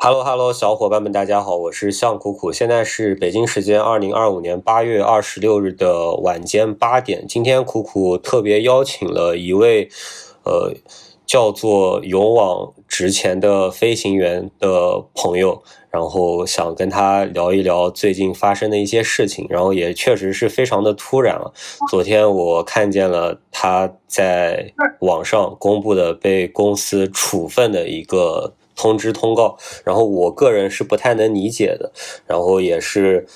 Hello，小伙伴们，大家好，我是向苦苦，现在是北京时间2025年8月26日的晚间8点。今天苦苦特别邀请了一位，叫做勇往直前的飞行员的朋友，然后想跟他聊一聊最近发生的一些事情，然后也确实是非常的突然了。昨天我看见了他在网上公布的被公司处分的一个通告，然后我个人是不太能理解的，然后也是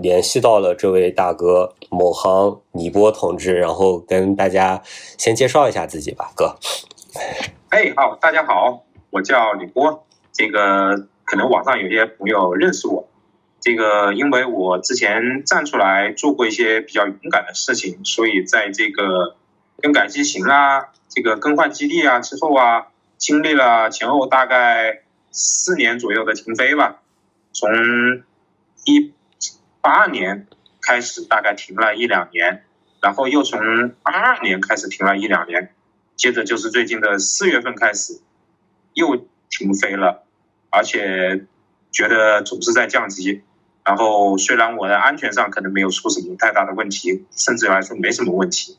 联系到了这位大哥某行李波同志，然后跟大家先介绍一下自己吧，哥。好，大家好，我叫李波，可能网上有些朋友认识我，因为我之前站出来做过一些比较勇敢的事情，所以在这个更改机型啊，更换基地啊之后啊，经历了前后大概4年左右的停飞吧，从18年开始大概停了1-2年，然后又从22年开始停了1-2年，接着就是最近的4月份开始又停飞了，而且觉得总是在降级，然后虽然我的安全上可能没有出什么太大的问题，甚至来说没什么问题，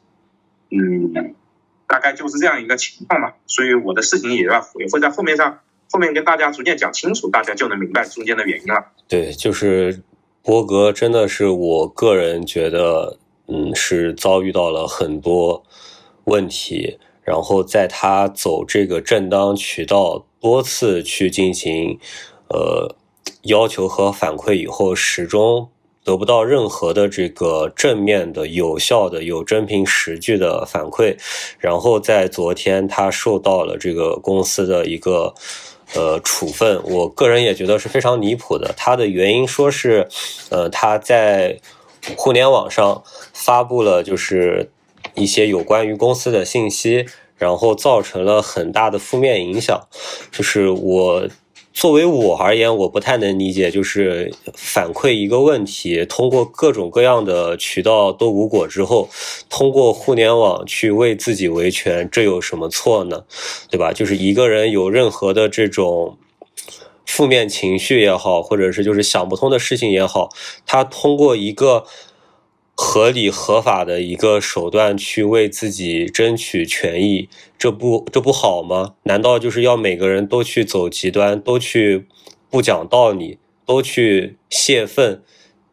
大概就是这样一个情况吧，所以我的事情也会在后面跟大家逐渐讲清楚，大家就能明白中间的原因了。对，就是波哥真的是我个人觉得是遭遇到了很多问题，然后在他走这个正当渠道多次去进行要求和反馈以后，始终得不到任何的这个正面的有效的有真凭实据的反馈，然后在昨天他受到了这个公司的一个处分，我个人也觉得是非常离谱的。他的原因说是他在互联网上发布了就是一些有关于公司的信息，然后造成了很大的负面影响。就是作为我而言，我不太能理解，就是反馈一个问题，通过各种各样的渠道都无果之后，通过互联网去为自己维权，这有什么错呢？对吧？就是一个人有任何的这种负面情绪也好，或者是就是想不通的事情也好，他通过一个合理合法的一个手段去为自己争取权益，这不好吗？难道就是要每个人都去走极端，都去不讲道理，都去泄愤，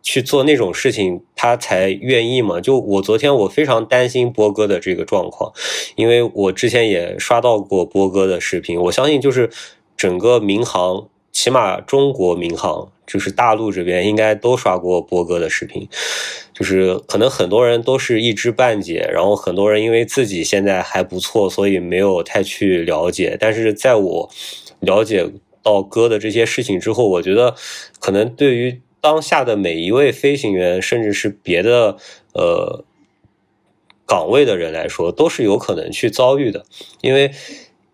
去做那种事情他才愿意吗？就我昨天我非常担心波哥的这个状况，因为我之前也刷到过波哥的视频，我相信就是整个民航，起码中国民航就是大陆这边应该都刷过波哥的视频，就是可能很多人都是一知半解，然后很多人因为自己现在还不错，所以没有太去了解，但是在我了解到哥的这些事情之后，我觉得可能对于当下的每一位飞行员，甚至是别的岗位的人来说，都是有可能去遭遇的，因为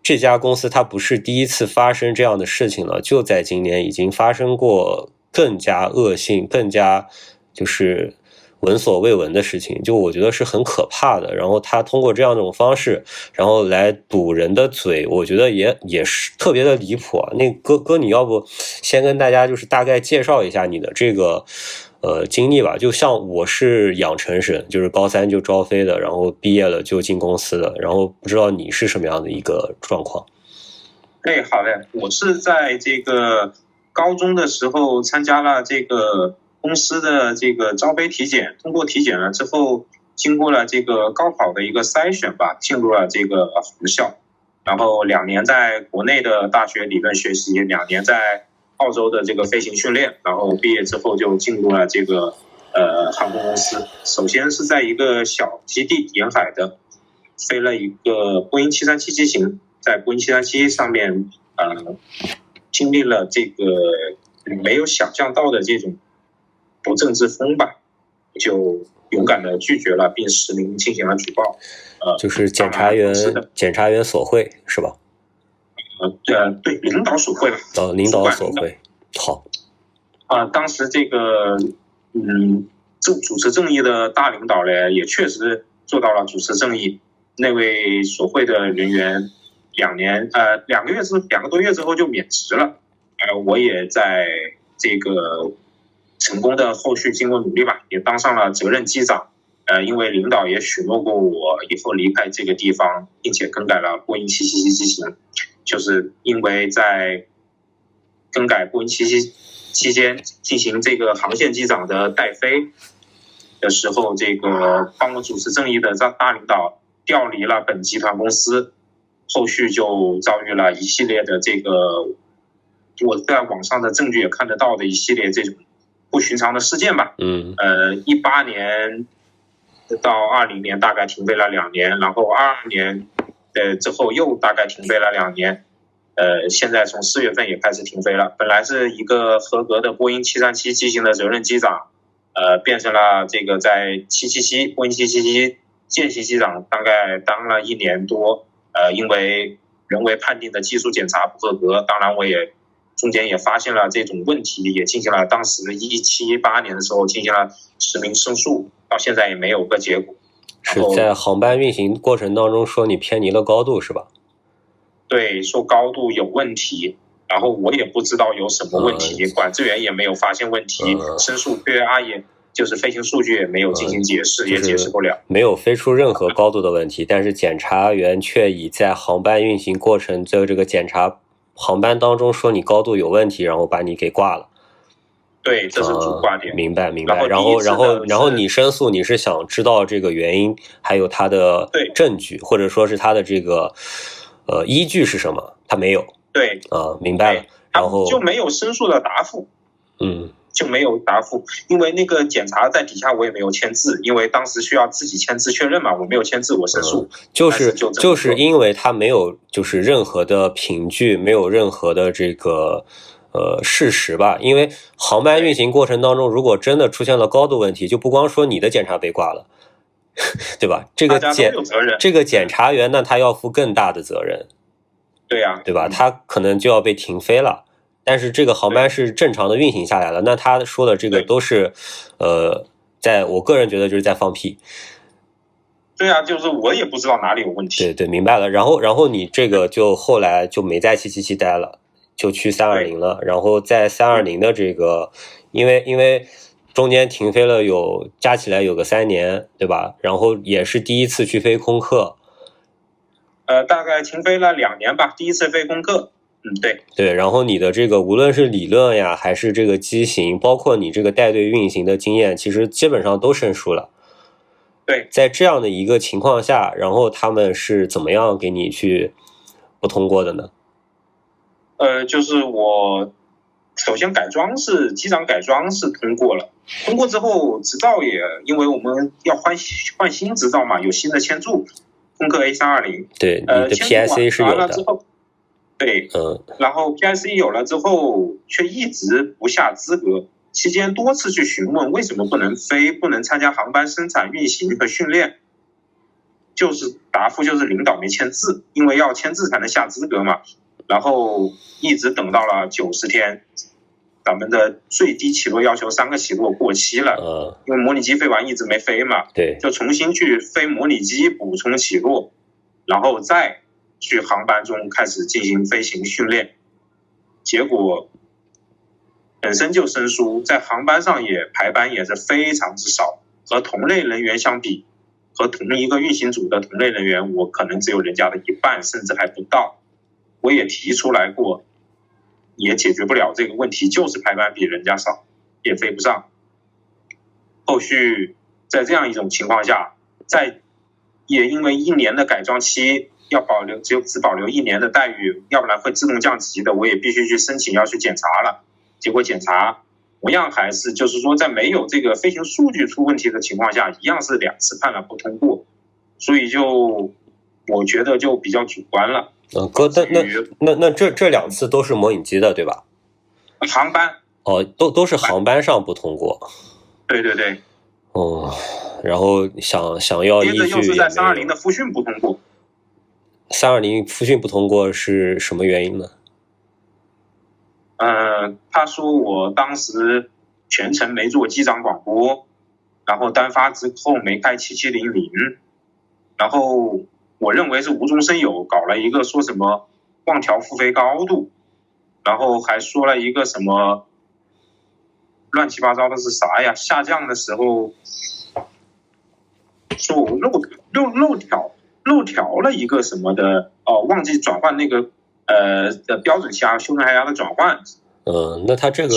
这家公司它不是第一次发生这样的事情了，就在今年已经发生过更加恶性、更加就是闻所未闻的事情，就我觉得是很可怕的。然后他通过这样一种方式，然后来堵人的嘴，我觉得也是特别的离谱啊。那哥，你要不先跟大家就是大概介绍一下你的这个经历吧？就像我是养成生，就是高3就招飞的，然后毕业了就进公司的，然后不知道你是什么样的一个状况？好的，我是在这个高中的时候参加了这个公司的这个招飞体检，通过体检了之后，经过了这个高考的一个筛选吧，进入了这个航校，然后2年在国内的大学理论学习，2年在澳洲的这个飞行训练，然后毕业之后就进入了这个航空公司。首先是在一个小基地沿海的飞了一个波音737机型，在波音737上面经历了这个没有想象到的这种不正之风吧，就勇敢的拒绝了，并实名进行了举报。就是检察员索贿是吧？对，领导索贿吧。领导索贿。好。当时这个主持正义的大领导呢，也确实做到了主持正义。那位索贿的人员2个多月之后就免职了，我也在这个成功的后续经过努力吧，也当上了责任机长。因为领导也许诺过我以后离开这个地方，并且更改了波音777机型，就是因为在更改波音777期间进行这个航线机长的带飞的时候，这个帮我主持正义的大领导调离了本集团公司，后续就遭遇了一系列的这个我在网上的证据也看得到的一系列这种不寻常的事件吧。18年到20年大概停飞了2年，然后22年之后又大概停飞了2年。现在从4月份也开始停飞了。本来是一个合格的波音737机型的责任机长，变成了这个在波音777见习机长，大概当了1年多。因为人为判定的技术检查不合格，当然我也中间也发现了这种问题，也进行了当时17、18年的时候进行了实名申诉，到现在也没有个结果。是在航班运行过程当中说你偏离了高度是吧？对，说高度有问题，然后我也不知道有什么问题，管制员也没有发现问题，申诉 QAR 也就是飞行数据也没有进行解释，也解释不了，没有飞出任何高度的问题，但是检查员却以在航班运行过程的这个检查航班当中说你高度有问题，然后把你给挂了。对，这是主挂点。明白。然后你申诉，你是想知道这个原因，还有它的证据，或者说是它的这个依据是什么？它没有。对。明白了。然后就没有申诉的答复。就没有答复，因为那个检查在底下我也没有签字，因为当时需要自己签字确认嘛，我没有签字，我申诉。就是因为他没有就是任何的凭据，没有任何的这个事实吧。因为航班运行过程当中，如果真的出现了高度问题，就不光说你的检查被挂了，对吧？这个检查员那他要负更大的责任。对呀，对吧？他可能就要被停飞了。但是这个航班是正常的运行下来了，那他说的这个都是，在我个人觉得就是在放屁。对啊，就是我也不知道哪里有问题。对，明白了。然后你这个就后来就没在777待了，就去320了。然后在320的这个，因为中间停飞了加起来有个3年，对吧？然后也是第一次去飞空客。大概停飞了2年吧，第一次飞空客。对，然后你的这个无论是理论呀，还是这个机型，包括你这个带队运行的经验，其实基本上都生疏了。对，在这样的一个情况下，然后他们是怎么样给你去不通过的呢？就是我首先机长改装是通过了，通过之后执照也，因为我们要换新执照嘛，有新的签注，空客 A320。对，你的 PIC 是有的。对，然后 PIC 有了之后，却一直不下资格。期间多次去询问为什么不能飞，不能参加航班生产、运行和训练，就是答复就是领导没签字，因为要签字才能下资格嘛。然后一直等到了90天，咱们的最低起落要求3个起落过期了，因为模拟机飞完一直没飞嘛，对，就重新去飞模拟机补充起落，然后再去航班中开始进行飞行训练。结果本身就生疏，在航班上也排班也是非常之少，和同类人员相比，和同一个运行组的同类人员，我可能只有人家的1半，甚至还不到。我也提出来过，也解决不了这个问题，就是排班比人家少，也飞不上。后续在这样一种情况下，也因为1年的改装期要只保留1年的待遇，要不然会自动降级的，我也必须去申请要去检查了。结果检查同样还是就是说在没有这个飞行数据出问题的情况下，一样是2次判了不通过，所以我觉得就比较主观了。哥，那这2次都是模拟机的对吧？航班都是航班上不通过。对。然后想要依据，接着又是在320的复训不通过。320复训不通过是什么原因呢？他说我当时全程没做机长广播，然后单发之后没开7700，然后我认为是无中生有，搞了一个说什么忘调复飞高度，然后还说了一个什么乱七八糟的是啥呀？下降的时候说我漏调了一个什么的忘记转换那个的标准气压、修正海压的转换。那它这个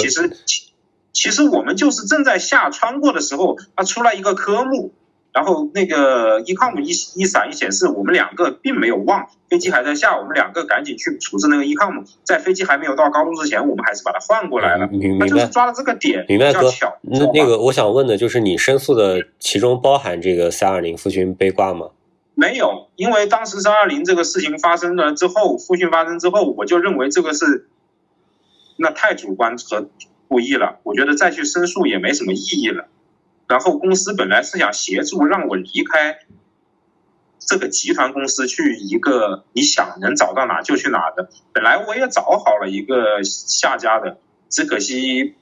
其实我们就是正在下穿过的时候，它出来一个科目，然后那个ECOM一闪一显示，我们两个并没有忘，飞机还在下，我们两个赶紧去处置那个ECOM，在飞机还没有到高度之前，我们还是把它换过来了。他就是抓了这个点，明白哥。巧。那个我想问的就是，你申诉的其中包含这个320复训被挂吗？没有，因为当时320这个事情发生了之后，复训发生之后，我就认为这个是那太主观和故意了，我觉得再去申诉也没什么意义了。然后公司本来是想协助让我离开这个集团公司，去一个你想能找到哪就去哪的。本来我也找好了一个下家的，只可惜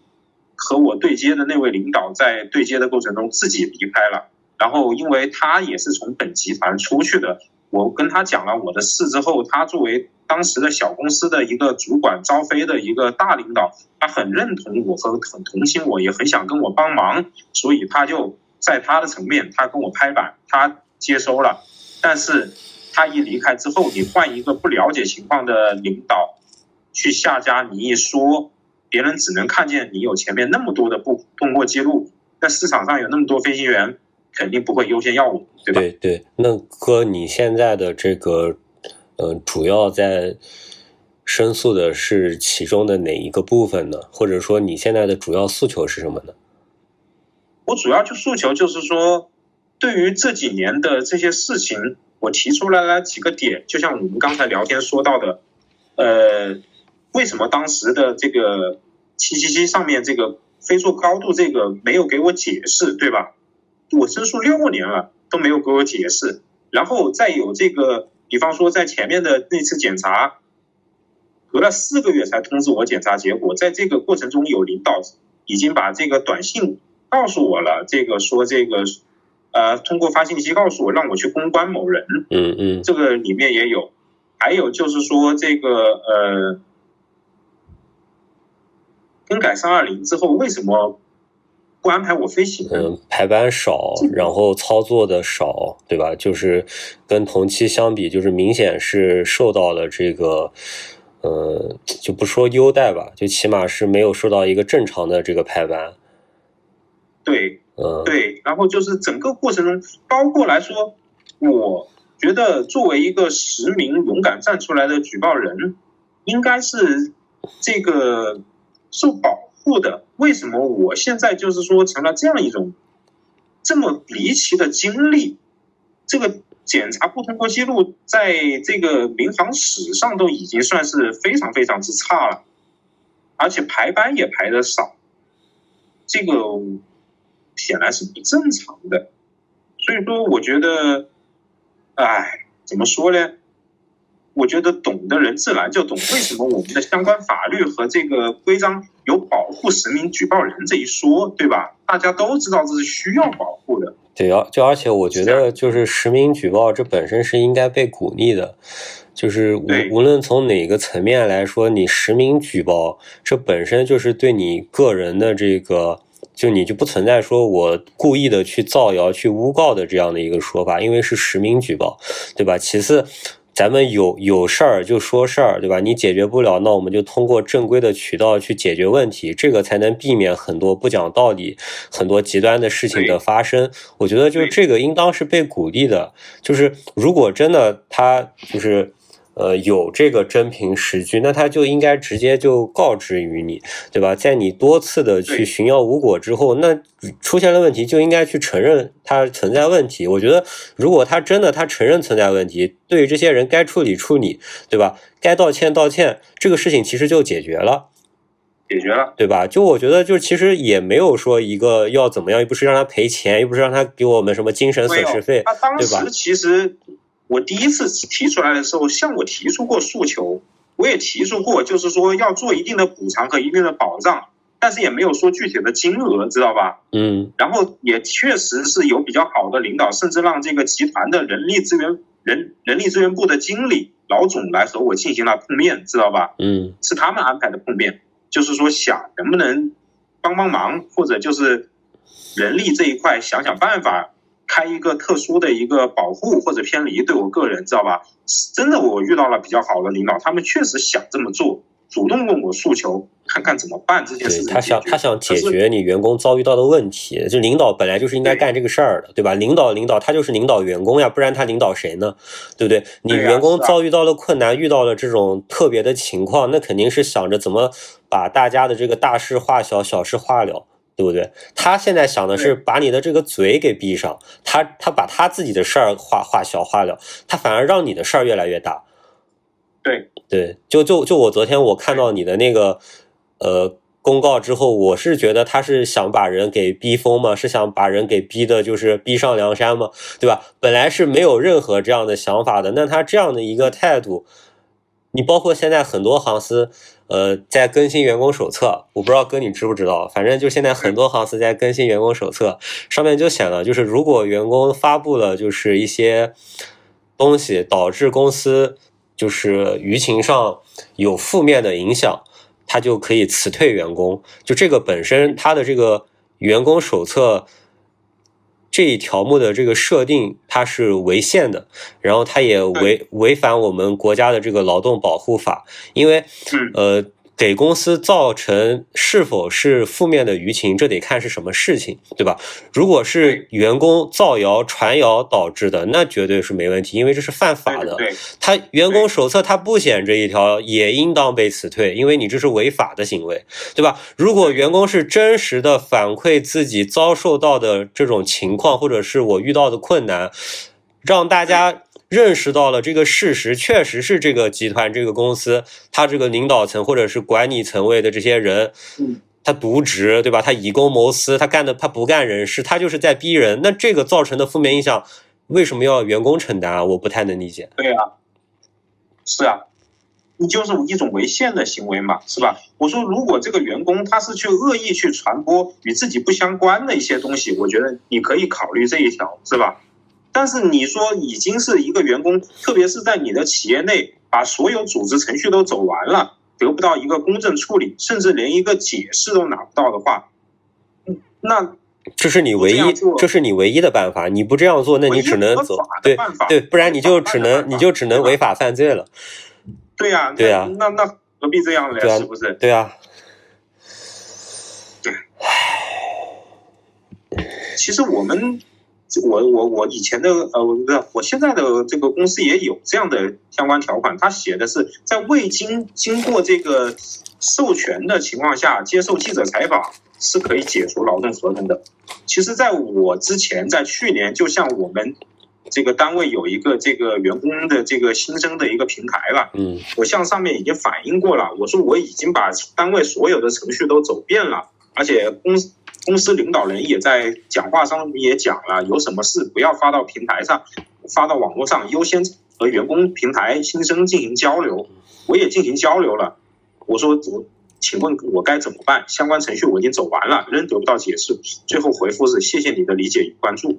和我对接的那位领导在对接的过程中自己离开了。然后因为他也是从本集团出去的，我跟他讲了我的事之后，他作为当时的小公司的一个主管招飞的一个大领导，他很认同我和很同情我，也很想跟我帮忙，所以他就在他的层面他跟我拍板，他接收了。但是他一离开之后，你换一个不了解情况的领导去下家，你一说别人只能看见你有前面那么多的不通过记录，那市场上有那么多飞行员，肯定不会优先要我，对吧？对，那哥，你现在的这个，主要在申诉的是其中的哪一个部分呢？或者说你现在的主要诉求是什么呢？我主要就诉求就是说，对于这几年的这些事情，我提出来了几个点，就像我们刚才聊天说到的，为什么当时的这个777上面这个飞错高度这个没有给我解释，对吧？我申诉6年了都没有给我解释，然后再有这个，比方说在前面的那次检查，隔了4个月才通知我检查结果，在这个过程中有领导已经把这个短信告诉我了，这个说这个通过发信息告诉我让我去公关某人，这个里面也有，还有就是说这个更改320之后为什么不安排我飞行？排班少，然后操作的少，对吧？就是跟同期相比，就是明显是受到了这个，就不说优待吧，就起码是没有受到一个正常的这个排班。对，对，然后就是整个过程中，包括来说，我觉得作为一个实名勇敢站出来的举报人，应该是这个受保护的。为什么我现在就是说成了这样一种这么离奇的经历？这个检查不通过记录，在这个民航史上都已经算是非常非常之差了，而且排班也排得少，这个显然是不正常的。所以说，我觉得，怎么说呢？我觉得懂的人自然就懂为什么我们的相关法律和这个规章有保护实名举报人这一说，对吧？大家都知道这是需要保护的。对，而且我觉得就是实名举报这本身是应该被鼓励的，就是无论从哪个层面来说，你实名举报这本身就是对你个人的这个，就你就不存在说我故意的去造谣去诬告的这样的一个说法，因为是实名举报，对吧？其次咱们有事儿就说事儿，对吧？你解决不了，那我们就通过正规的渠道去解决问题，这个才能避免很多不讲道理、很多极端的事情的发生。我觉得就是这个应当是被鼓励的。就是如果真的他就是有这个真凭实据，那他就应该直接就告知于你，对吧？在你多次的去寻药无果之后，那出现了问题就应该去承认它存在问题。我觉得如果他承认存在问题，对于这些人该处理处理，对吧？该道歉道歉，这个事情其实就解决了，对吧？就我觉得就其实也没有说一个要怎么样，又不是让他赔钱，又不是让他给我们什么精神损失费，他当对吧？时其实我第一次提出来的时候，向我提出过诉求，我也提出过，就是说要做一定的补偿和一定的保障，但是也没有说具体的金额，知道吧？然后也确实是有比较好的领导，甚至让这个集团的人力资源部的经理老总来和我进行了碰面，知道吧？是他们安排的碰面，就是说想能不能帮忙，或者就是人力这一块想想办法，开一个特殊的一个保护或者偏离，对我个人知道吧？真的我遇到了比较好的领导，他们确实想这么做，主动问我诉求，看看怎么办这件事情。他想解决你员工遭遇到的问题，就领导本来就是应该干这个事儿的，对吧？领导他就是领导员工呀，不然他领导谁呢？对不对？你员工遭遇到了困难，遇到了这种特别的情况，那肯定是想着怎么把大家的这个大事化小，小事化了。对不对？他现在想的是把你的这个嘴给闭上，他把他自己的事儿化小化了，他反而让你的事儿越来越大。对，就我昨天我看到你的那个公告之后，我是觉得他是想把人给逼疯吗？是想把人给逼的，就是逼上梁山吗？对吧？本来是没有任何这样的想法的，那他这样的一个态度，你包括现在很多行司。在更新员工手册，我不知道哥你知不知道，反正就现在很多行司在更新员工手册，上面就写了，就是如果员工发布了就是一些东西导致公司就是舆情上有负面的影响，他就可以辞退员工。就这个本身他的这个员工手册这一条目的这个设定它是违宪的，然后它也违反我们国家的这个劳动保护法，因为给公司造成是否是负面的舆情，这得看是什么事情，对吧？如果是员工造谣传谣导致的，那绝对是没问题，因为这是犯法的。他员工手册他不写这一条，也应当被辞退，因为你这是违法的行为，对吧？如果员工是真实的反馈自己遭受到的这种情况，或者是我遇到的困难，让大家认识到了这个事实，确实是这个集团这个公司他这个领导层或者是管理层位的这些人他渎职，对吧？他以公谋私，他不干人事，他就是在逼人，那这个造成的负面影响为什么要员工承担啊？我不太能理解。对啊，是啊，你就是一种违宪的行为嘛，是吧？我说如果这个员工他是去恶意去传播与自己不相关的一些东西，我觉得你可以考虑这一条，是吧？但是你说已经是一个员工，特别是在你的企业内把所有组织程序都走完了，得不到一个公正处理，甚至连一个解释都拿不到的话，那这是你唯一的办法。你不这样做，那你只能走对，不然你就只能违法犯罪了。对呀，那何必这样呢？是不是？对啊。其实我以前的我现在的这个公司也有这样的相关条款，他写的是在未经过这个授权的情况下接受记者采访是可以解除劳动合同的。其实在我之前，在去年，就像我们这个单位有一个这个员工的这个新生的一个平台了，我向上面已经反映过了，我说我已经把单位所有的程序都走遍了，而且公司领导人也在讲话上也讲了，有什么事不要发到平台上，发到网络上，优先和员工平台新生进行交流。我也进行交流了，我说请问我该怎么办？相关程序我已经走完了，仍得不到解释。最后回复是谢谢你的理解与关注。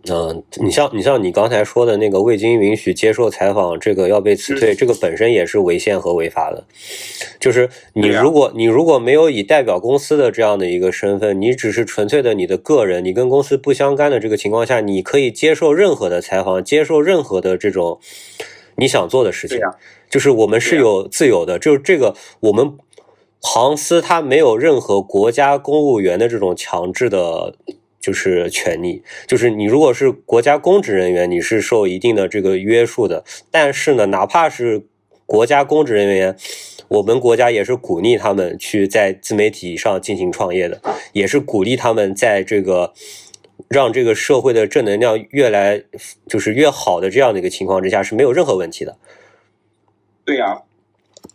你像你刚才说的那个未经允许接受采访，这个要被辞退，这个本身也是违宪和违法的。就是你如果没有以代表公司的这样的一个身份，你只是纯粹的你的个人，你跟公司不相干的这个情况下，你可以接受任何的采访，接受任何的这种你想做的事情。就是我们是有自由的，就是这个我们行司它没有任何国家公务员的这种强制的就是权利，就是你如果是国家公职人员，你是受一定的这个约束的，但是呢，哪怕是国家公职人员，我们国家也是鼓励他们去在自媒体上进行创业的，也是鼓励他们在这个让这个社会的正能量越好的这样的一个情况之下是没有任何问题的。对呀，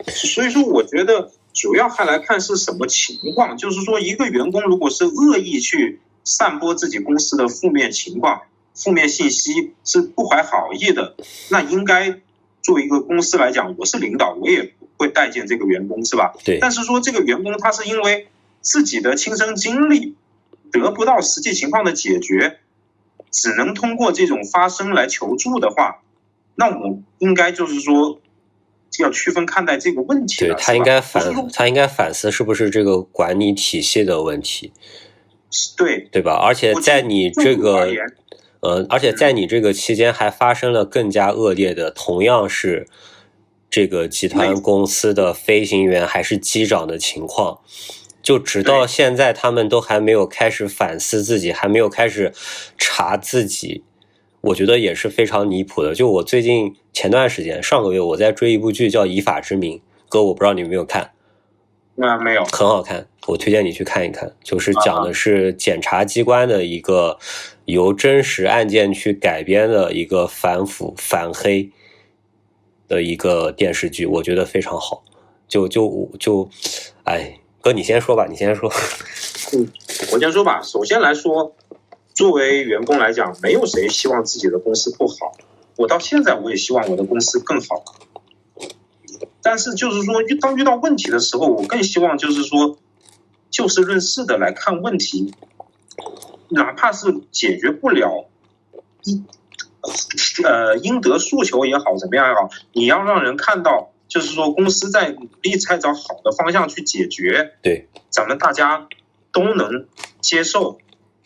所以说我觉得主要还来看是什么情况，就是说一个员工如果是恶意去散播自己公司的负面情况、负面信息，是不怀好意的，那应该作为一个公司来讲，我是领导，我也不会待见这个员工，是吧？对。但是说这个员工他是因为自己的亲身经历得不到实际情况的解决，只能通过这种发声来求助的话，那我应该就是说要区分看待这个问题对，了。他应该反思是不是这个管理体系的问题，对吧？而且在你这个期间还发生了更加恶劣的，同样是这个集团公司的飞行员还是机长的情况。就直到现在他们都还没有开始反思自己，还没有开始查自己，我觉得也是非常离谱的。就我最近前段时间上个月我在追一部剧叫《以法之名》，哥我不知道你有没有看。没有。很好看，我推荐你去看一看，就是讲的是检察机关的一个由真实案件去改编的一个反腐反黑的一个电视剧，我觉得非常好。哎，哥你先说吧，你先说。我先说吧。首先来说，作为员工来讲，没有谁希望自己的公司不好。我到现在我也希望我的公司更好。但是就是说，当遇到问题的时候，我更希望就是说，就事论事的来看问题，哪怕是解决不了，应得诉求也好，怎么样也好，你要让人看到，就是说公司在努力在找好的方向去解决，对，咱们大家都能接受，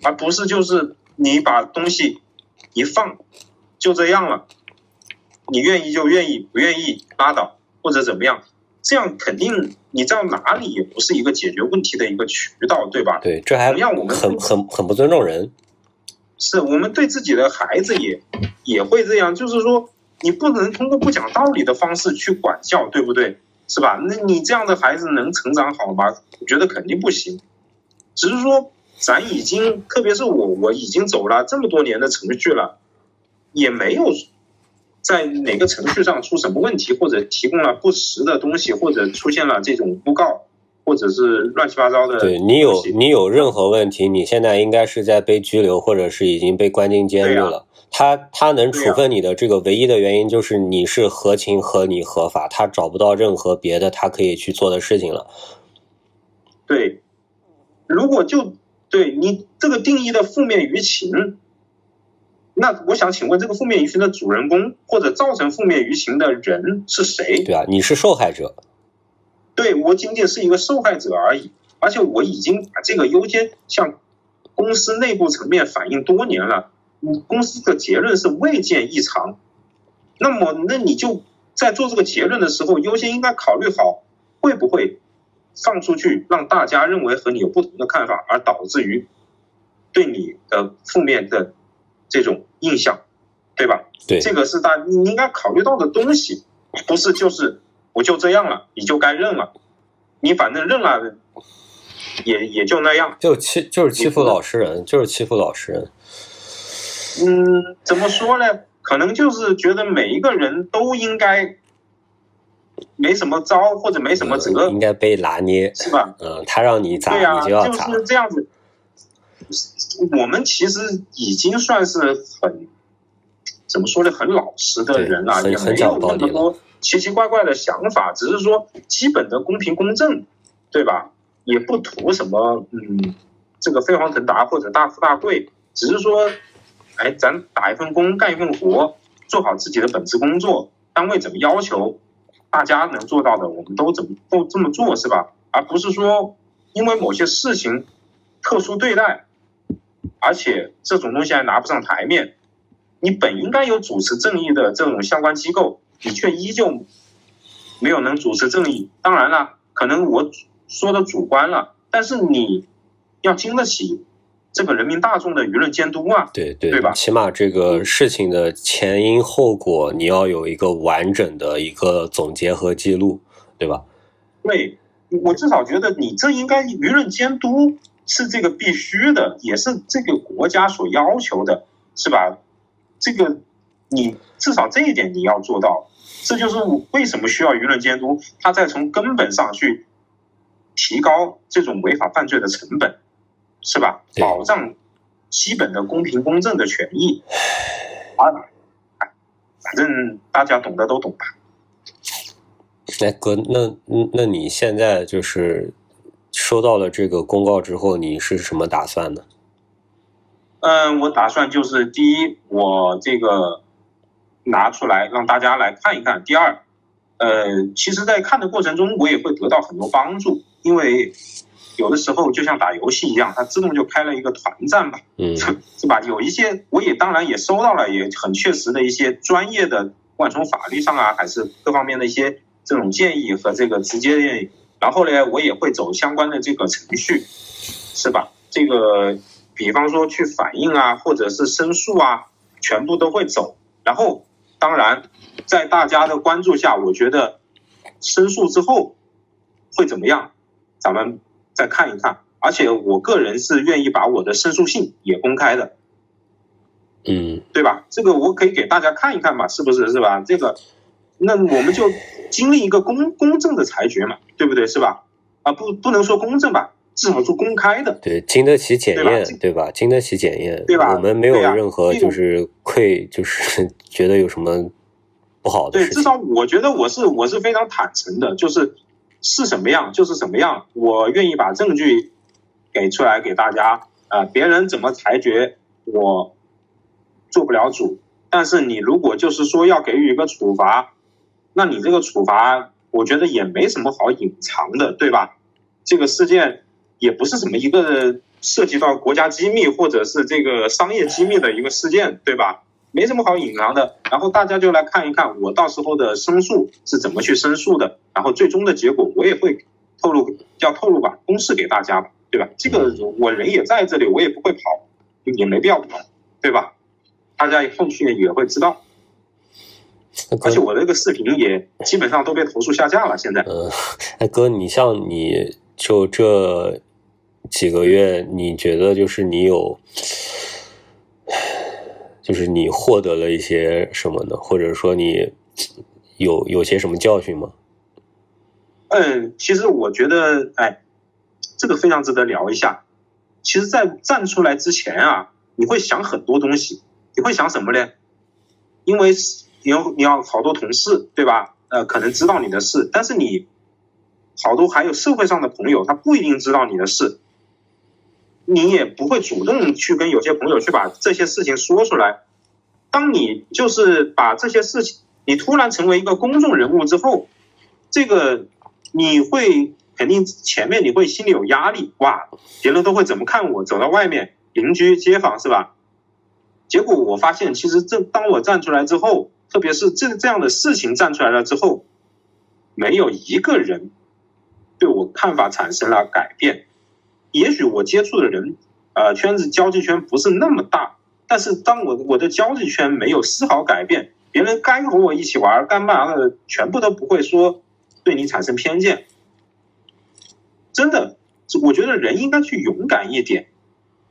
而不是就是你把东西一放就这样了，你愿意就愿意，不愿意拉倒。或者怎么样，这样肯定你到哪里也不是一个解决问题的一个渠道，对吧？对，这还同样我们很不尊重人。是我们对自己的孩子也会这样，就是说你不能通过不讲道理的方式去管教，对不对？是吧？那你这样的孩子能成长好吗？我觉得肯定不行。只是说咱已经，特别是我已经走了这么多年的程序了，也没有在哪个程序上出什么问题，或者提供了不实的东西，或者出现了这种诬告，或者是乱七八糟的。对，你有任何问题，你现在应该是在被拘留，或者是已经被关进监狱了。他能处分你的这个唯一的原因就是你是合情合理合法，他找不到任何别的他可以去做的事情了。对，如果就对你这个定义的负面舆情，那我想请问，这个负面舆情的主人公或者造成负面舆情的人是谁？对啊，你是受害者。对，我仅仅是一个受害者而已，而且我已经把这个优先向公司内部层面反映多年了，公司的结论是未见异常。那你就在做这个结论的时候，优先应该考虑好会不会放出去，让大家认为和你有不同的看法，而导致于对你的负面的这种印象，对吧？对，这个是你应该考虑到的东西，不是就是我就这样了，你就该认了，你反正认了也就那样，就是欺负老实人，就是欺负老实人。怎么说呢？可能就是觉得每一个人都应该没什么招或者没什么责，应该被拿捏，是吧？他让你咋，对啊，你就要咋，就是这样子。我们其实已经算是怎么说呢，很老实的人了，也没有那么多奇奇怪怪的想法，只是说基本的公平公正，对吧？也不图什么这个飞黄腾达或者大富大贵，只是说咱打一份工干一份活，做好自己的本职工作，单位怎么要求，大家能做到的我们都这么做，是吧？而不是说因为某些事情特殊对待，而且这种东西还拿不上台面，你本应该有主持正义的这种相关机构，你却依旧没有能主持正义。当然了，可能我说的主观了，但是你要经得起这个人民大众的舆论监督啊，对吧？起码这个事情的前因后果，你要有一个完整的一个总结和记录，对吧？对，我至少觉得你这应该舆论监督是这个必须的，也是这个国家所要求的，是吧？这个你至少这一点你要做到，这就是为什么需要舆论监督，它再从根本上去提高这种违法犯罪的成本，是吧？保障基本的公平公正的权益。反正大家懂的都懂吧。哥，那你现在就是收到了这个公告之后，你是什么打算呢？我打算就是第一，我这个拿出来让大家来看一看；第二，其实在看的过程中我也会得到很多帮助，因为有的时候就像打游戏一样，它自动就开了一个团战吧，是吧？有一些我也当然也收到了也很确实的一些专业的，不管从法律上啊还是各方面的一些这种建议和这个直接建议，然后呢我也会走相关的这个程序，是吧？这个比方说去反映啊或者是申诉啊，全部都会走。然后当然在大家的关注下，我觉得申诉之后会怎么样咱们再看一看，而且我个人是愿意把我的申诉信也公开的，对吧？这个我可以给大家看一看吧，是不是？是吧？这个那我们就经历一个公正的裁决嘛，对不对？是吧？不能说公正吧，至少说公开的，对，经得起检验，对吧？经得起检验，对吧？我们没有任何就是就是觉得有什么不好的事情。对，至少我觉得我是非常坦诚的，是什么样就是什么样，我愿意把证据给出来给大家，别人怎么裁决我做不了主，但是你如果就是说要给予一个处罚，那你这个处罚我觉得也没什么好隐藏的，对吧？这个事件也不是什么一个涉及到国家机密或者是这个商业机密的一个事件，对吧？没什么好隐藏的，然后大家就来看一看我到时候的申诉是怎么去申诉的，然后最终的结果我也会透露吧，公示给大家吧，对吧？这个我人也在这里，我也不会跑，也没必要跑，对吧？大家后续也会知道。而且我的这个视频也基本上都被投诉下架了，现在。哥，你像你就这几个月，你觉得就是你获得了一些什么呢？或者说你有些什么教训吗？其实我觉得，这个非常值得聊一下。其实，在站出来之前啊，你会想很多东西。你会想什么呢？因为你要好多同事，对吧？可能知道你的事，但是你好多还有社会上的朋友，他不一定知道你的事，你也不会主动去跟有些朋友去把这些事情说出来。当你就是把这些事情，你突然成为一个公众人物之后，这个你会肯定前面你会心里有压力，哇，别人都会怎么看我？走到外面，邻居街坊是吧？结果我发现，其实当我站出来之后，特别是这样的事情站出来了之后，没有一个人对我看法产生了改变。也许我接触的人，圈子交际圈不是那么大，但是当我的交际圈没有丝毫改变，别人该和我一起玩干嘛的，全部都不会说对你产生偏见。真的，我觉得人应该去勇敢一点。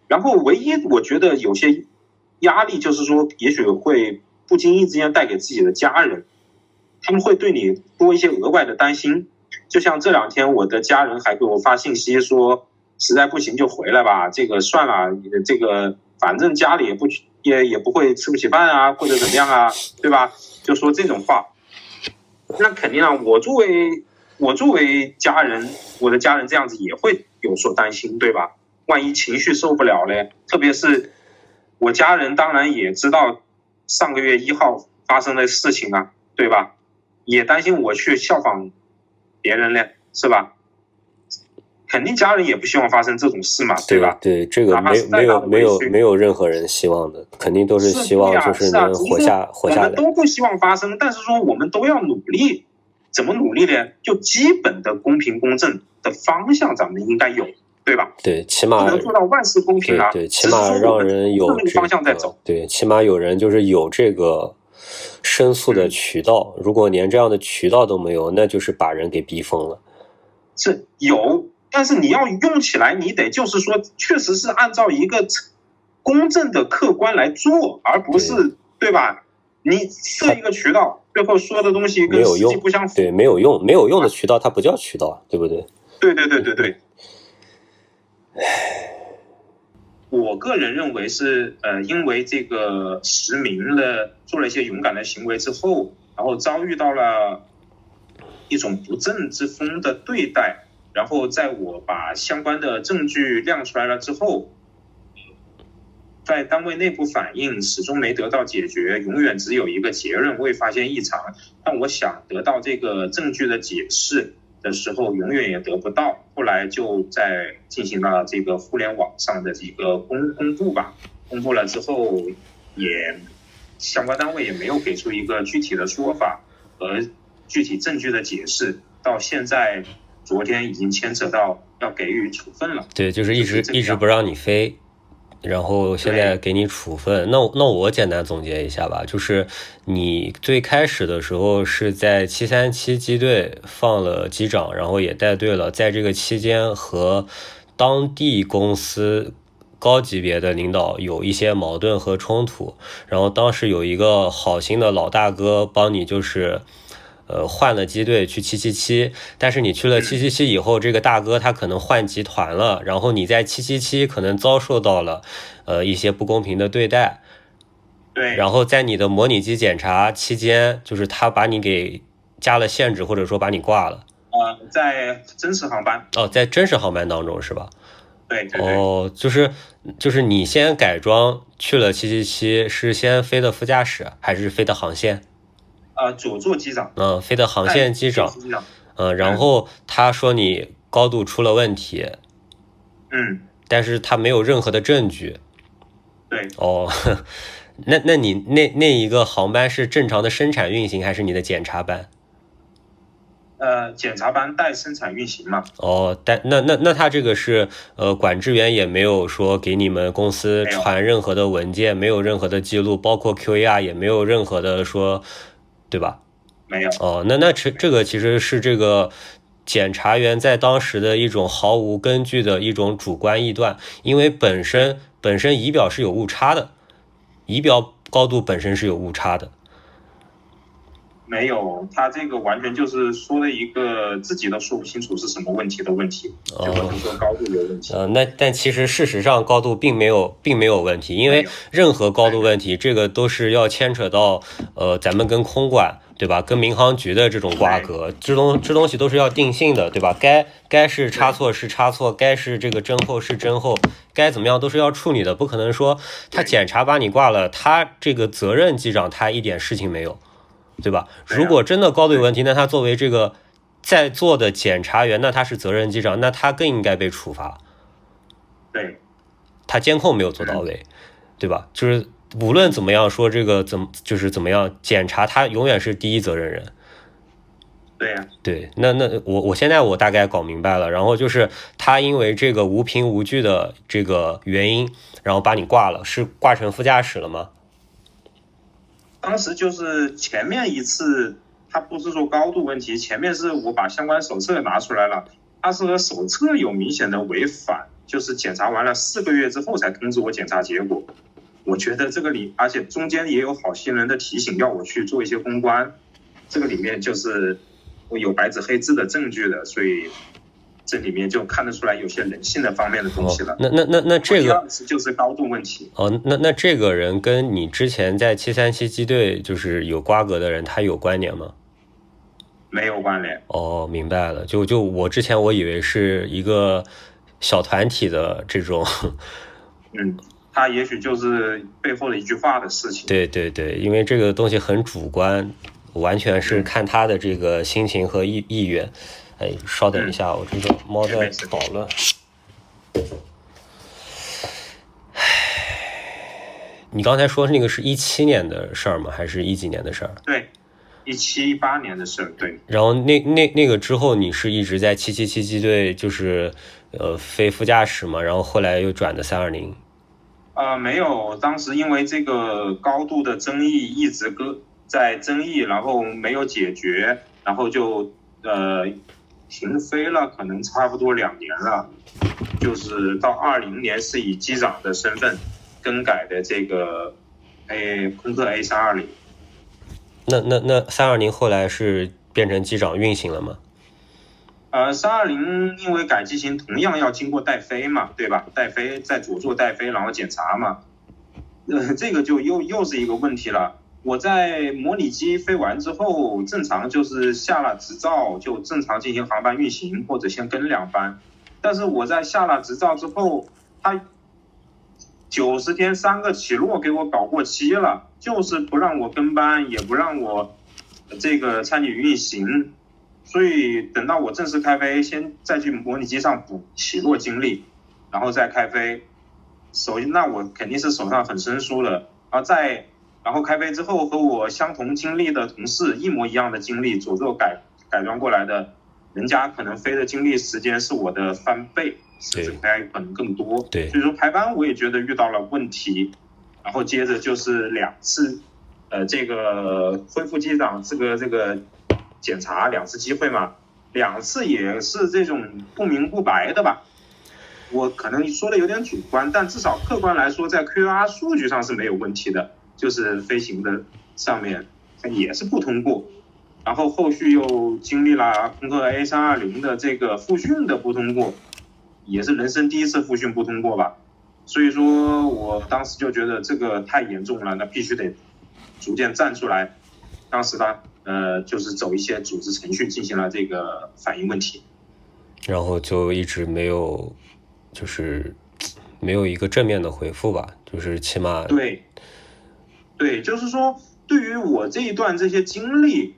然后唯一我觉得有些压力就是说，也许会不经意之间带给自己的家人，他们会对你多一些额外的担心。就像这2天我的家人还给我发信息说，实在不行就回来吧，这个算了，这个反正家里也不会吃不起饭啊，或者怎么样啊，对吧？就说这种话。那肯定啊，我作为家人，我的家人这样子也会有所担心，对吧？万一情绪受不了嘞，特别是我家人当然也知道上个月1号发生的事情啊，对吧？也担心我去效仿别人嘞，是吧？肯定家人也不希望发生这种事嘛，对吧？对，这个没有任何人希望的，肯定都是希望就是能活下来。我们都不希望发生，但是说我们都要努力。怎么努力呢？就基本的公平公正的方向咱们应该有，对吧？对，起码不能做到万事公平啊。对，起码让人有这个方向在走。对，起码有人就是有这个申诉的渠道。如果连这样的渠道都没有，那就是把人给逼疯了。是有，但是你要用起来，你得就是说，确实是按照一个公正的客观来做，而不是 对吧？你设一个渠道，最后说的东西跟实际不相符。对，没有用的渠道，它不叫渠道，对不对？对。我个人认为是因为这个实名的做了一些勇敢的行为之后，然后遭遇到了一种不正之风的对待，然后在我把相关的证据亮出来了之后，在单位内部反映始终没得到解决，永远只有一个结论未发现异常。但我想得到这个证据的解释的时候，永远也得不到。后来就在进行了这个互联网上的这个公布吧，公布了之后，也相关单位也没有给出一个具体的说法和具体证据的解释。到现在，昨天已经牵扯到要给予处分了。对，就是一直不让你飞。然后现在给你处分，那我简单总结一下吧，就是你最开始的时候是在737机队放了机长，然后也带队了，在这个期间和当地公司高级别的领导有一些矛盾和冲突，然后当时有一个好心的老大哥帮你就是换了机队去777，但是你去了777以后，这个大哥他可能换集团了，然后你在777可能遭受到了一些不公平的对待。对。然后在你的模拟机检查期间，就是他把你给加了限制，或者说把你挂了。在真实航班。在真实航班当中是吧？对。就是你先改装去了777，是先飞的副驾驶还是飞的航线？左座机长。飞的航线机长。然后他说你高度出了问题。但是他没有任何的证据。对。那你那一个航班是正常的生产运行还是你的检查班？检查班带生产运行嘛。但那他这个是管制员也没有说给你们公司传任何的文件，没有任何的记录，包括 QAR 也没有任何的说，对吧？没有。那这个其实是这个检察员在当时的一种毫无根据的一种主观臆断，因为本身仪表是有误差的，仪表高度本身是有误差的。没有，他这个完全就是说了一个自己都说不清楚是什么问题的问题，结果就说高度有问题。但其实事实上高度并没有问题，因为任何高度问题，这个都是要牵扯到咱们跟空管，对吧？跟民航局的这种瓜葛，这东西都是要定性的，对吧？该是差错是差错，该是这个侦后是侦后，该怎么样都是要处理的，不可能说他检查把你挂了，他这个责任机长他一点事情没有。对吧？如果真的高度有问题，那他作为这个在座的检察员，那他是责任机长，那他更应该被处罚。对，他监控没有做到位，对吧？就是无论怎么样说这个怎么样检查，他永远是第一责任人。对呀。对，那我现在我大概搞明白了，然后就是他因为这个无凭无据的这个原因，然后把你挂了，是挂成副驾驶了吗？当时就是前面一次，他不是说高度问题，前面是我把相关手册拿出来了，他是和手册有明显的违反，就是检查完了4个月之后才通知我检查结果。我觉得这个而且中间也有好心人的提醒，要我去做一些公关，这个里面就是我有白纸黑字的证据的，所以这里面就看得出来有些人性的方面的东西了。那这个就是高度问题。那这个人跟你之前在737机队就是有瓜葛的人，他有关联吗？没有关联。明白了。就我之前我以为是一个小团体的这种。他也许就是背后的一句话的事情。对，因为这个东西很主观，完全是看他的这个心情和意愿。稍等一下，我这个猫在捣乱。你刚才说那个是17年的事儿吗？还是几年的事儿？对，17、18年的事儿。对。然后那个之后，你是一直在777机队，就是飞副驾驶嘛？然后后来又转的320。没有，当时因为这个高度的争议一直在争议，然后没有解决，然后就停飞了，可能差不多2年了，就是到20年是以机长的身份更改的这个空客 A320。那320后来是变成机长运行了吗？320因为改机型同样要经过带飞嘛，对吧？带飞在左座带飞，然后检查嘛，这个就又是一个问题了。我在模拟机飞完之后，正常就是下了执照就正常进行航班运行，或者先跟2班。但是我在下了执照之后，他90天3个起落给我搞过期了，就是不让我跟班，也不让我这个参与运行，所以等到我正式开飞，再去模拟机上补起落经历，然后再开飞。那我肯定是手上很生疏了，然后开飞之后和我相同经历的同事一模一样的经历，左右改装过来的，人家可能飞的经历时间是我的翻倍，甚至可能更多。对，所以说排班我也觉得遇到了问题，然后接着就是2次，这个恢复机长这个检查2次机会嘛，2次也是这种不明不白的吧。我可能说的有点主观，但至少客观来说，在 QR 数据上是没有问题的，就是飞行的上面也是不通过，然后后续又经历了空客 A320 的这个复训的不通过，也是人生第一次复训不通过吧，所以说我当时就觉得这个太严重了，那必须得逐渐站出来，当时呢就是走一些组织程序进行了这个反映问题，然后就一直没有一个正面的回复吧，就是起码对，就是说对于我这一段这些经历，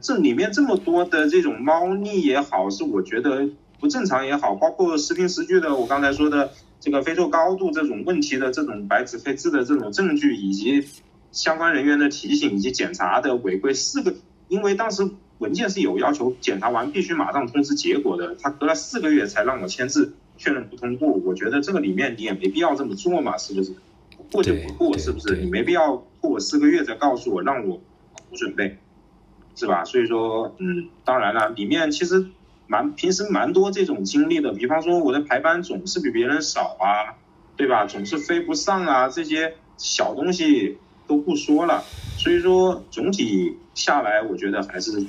这里面这么多的这种猫腻也好，是我觉得不正常也好，包括时凭时据的我刚才说的这个飞错高度这种问题的这种白纸黑字的这种证据，以及相关人员的提醒以及检查的违规4个，因为当时文件是有要求检查完必须马上通知结果的，他隔了4个月才让我签字确认不通过，我觉得这个里面你也没必要这么做嘛，是不是？过就不过，是不是？你没必要过我4个月再告诉我，让我不准备，是吧？所以说，当然了，里面其实平时蛮多这种经历的，比方说我的排班总是比别人少啊，对吧？总是飞不上啊，这些小东西都不说了。所以说总体下来，我觉得还是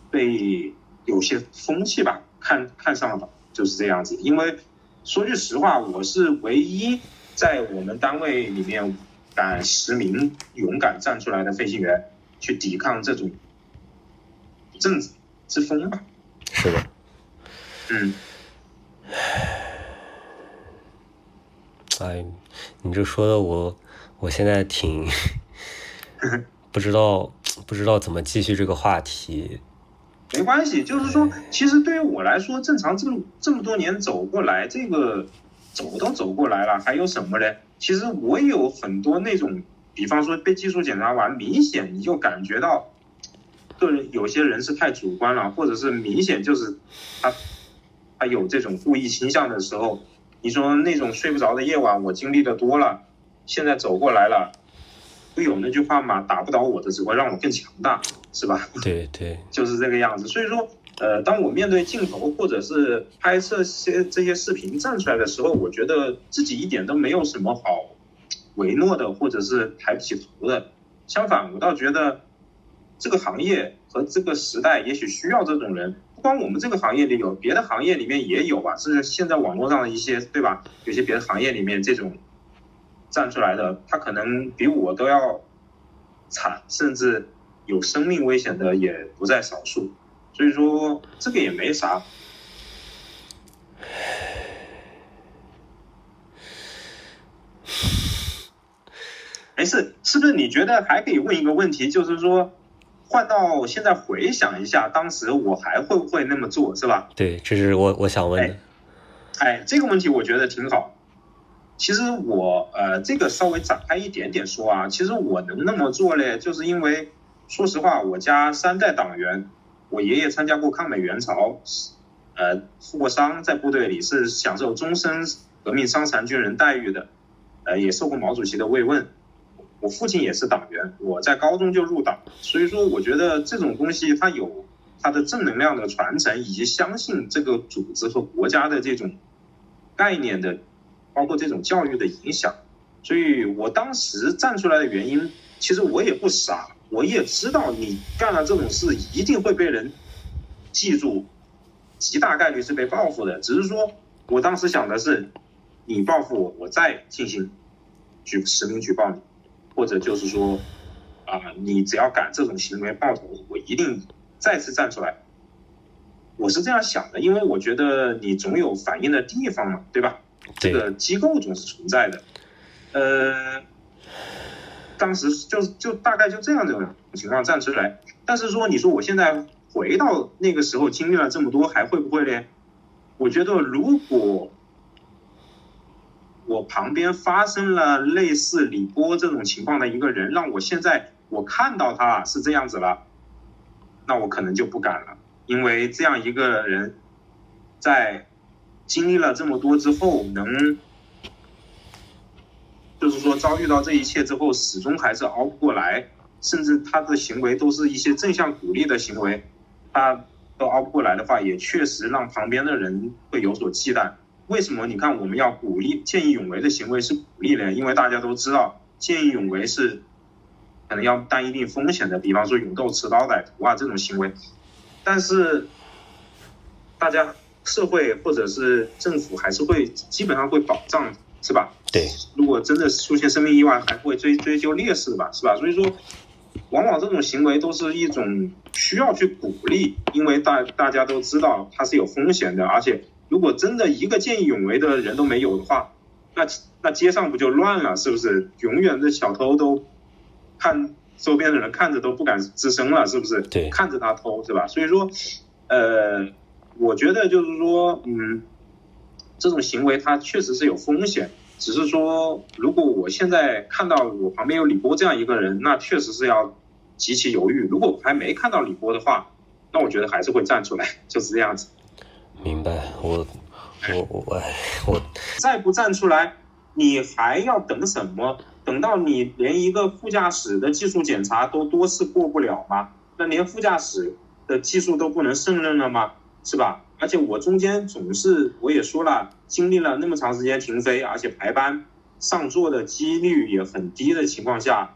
被有些风气吧看上了，就是这样子。因为说句实话，我是唯一在我们单位里面敢实名勇敢站出来的飞行员，去抵抗这种政治之风吧。是的。哎，你这说的我现在挺不知道怎么继续这个话题。没关系，就是说，其实对于我来说，正常这么多年走过来，这个走过来了，还有什么呢？其实我也有很多那种，比方说被技术检查完，明显你就感觉到，个人有些人是太主观了，或者是明显就是他有这种故意倾向的时候，你说那种睡不着的夜晚，我经历的多了，现在走过来了，不有那句话嘛，打不倒我的只会让我更强大，是吧？对，就是这个样子。所以说，当我面对镜头或者是拍摄这些视频站出来的时候，我觉得自己一点都没有什么好唯诺的，或者是抬不起头的。相反，我倒觉得这个行业和这个时代也许需要这种人。不光我们这个行业里有，别的行业里面也有吧，甚至现在网络上的一些，对吧？有些别的行业里面这种站出来的，他可能比我都要惨，甚至有生命危险的也不在少数。所以说这个也没啥。没事，是不是你觉得还可以问一个问题，就是说换到现在回想一下，当时我还会不会那么做，是吧？对，这是我想问的。这个问题我觉得挺好。其实我这个稍微展开一点点说啊，其实我能那么做嘞，就是因为说实话，我家3代党员，我爷爷参加过抗美援朝，负过伤，在部队里是享受终身革命伤残军人待遇的，也受过毛主席的慰问。我父亲也是党员，我在高中就入党，所以说我觉得这种东西它有它的正能量的传承，以及相信这个组织和国家的这种概念的，包括这种教育的影响。所以我当时站出来的原因，其实我也不傻，我也知道你干了这种事一定会被人记住，极大概率是被报复的。只是说我当时想的是，你报复我，我再进行实名举报你，或者就是说你只要敢这种行为报头，我一定再次站出来。我是这样想的，因为我觉得你总有反应的地方嘛，对吧？这个机构总是存在的。当时就大概就这样的情况站出来。但是说你说我现在回到那个时候经历了这么多，还会不会呢？我觉得如果我旁边发生了类似李波这种情况的一个人，让我现在我看到他是这样子了，那我可能就不敢了。因为这样一个人在经历了这么多之后，就是说遭遇到这一切之后，始终还是熬不过来，甚至他的行为都是一些正向鼓励的行为，他都熬不过来的话，也确实让旁边的人会有所忌惮。为什么你看我们要鼓励见义勇为的行为是鼓励呢？因为大家都知道见义勇为是可能要担一定风险的，比方说勇斗持刀歹徒啊这种行为，但是大家社会或者是政府还是会基本上会保障，是吧？对，如果真的出现生命意外，还会追究烈士吧，是吧？所以说往往这种行为都是一种需要去鼓励，因为大家都知道它是有风险的，而且如果真的一个见义勇为的人都没有的话，那街上不就乱了，是不是？永远的小偷都看周边的人看着都不敢吱声了，是不是？对，看着他偷，是吧？所以说我觉得就是说这种行为它确实是有风险，只是说如果我现在看到我旁边有李波这样一个人，那确实是要极其犹豫。如果我还没看到李波的话，那我觉得还是会站出来，就是这样子。明白。我再不站出来，你还要等什么？等到你连一个副驾驶的技术检查都多次过不了吗？那连副驾驶的技术都不能胜任了吗？是吧？而且我中间我也说了，经历了那么长时间停飞，而且排班上座的几率也很低的情况下，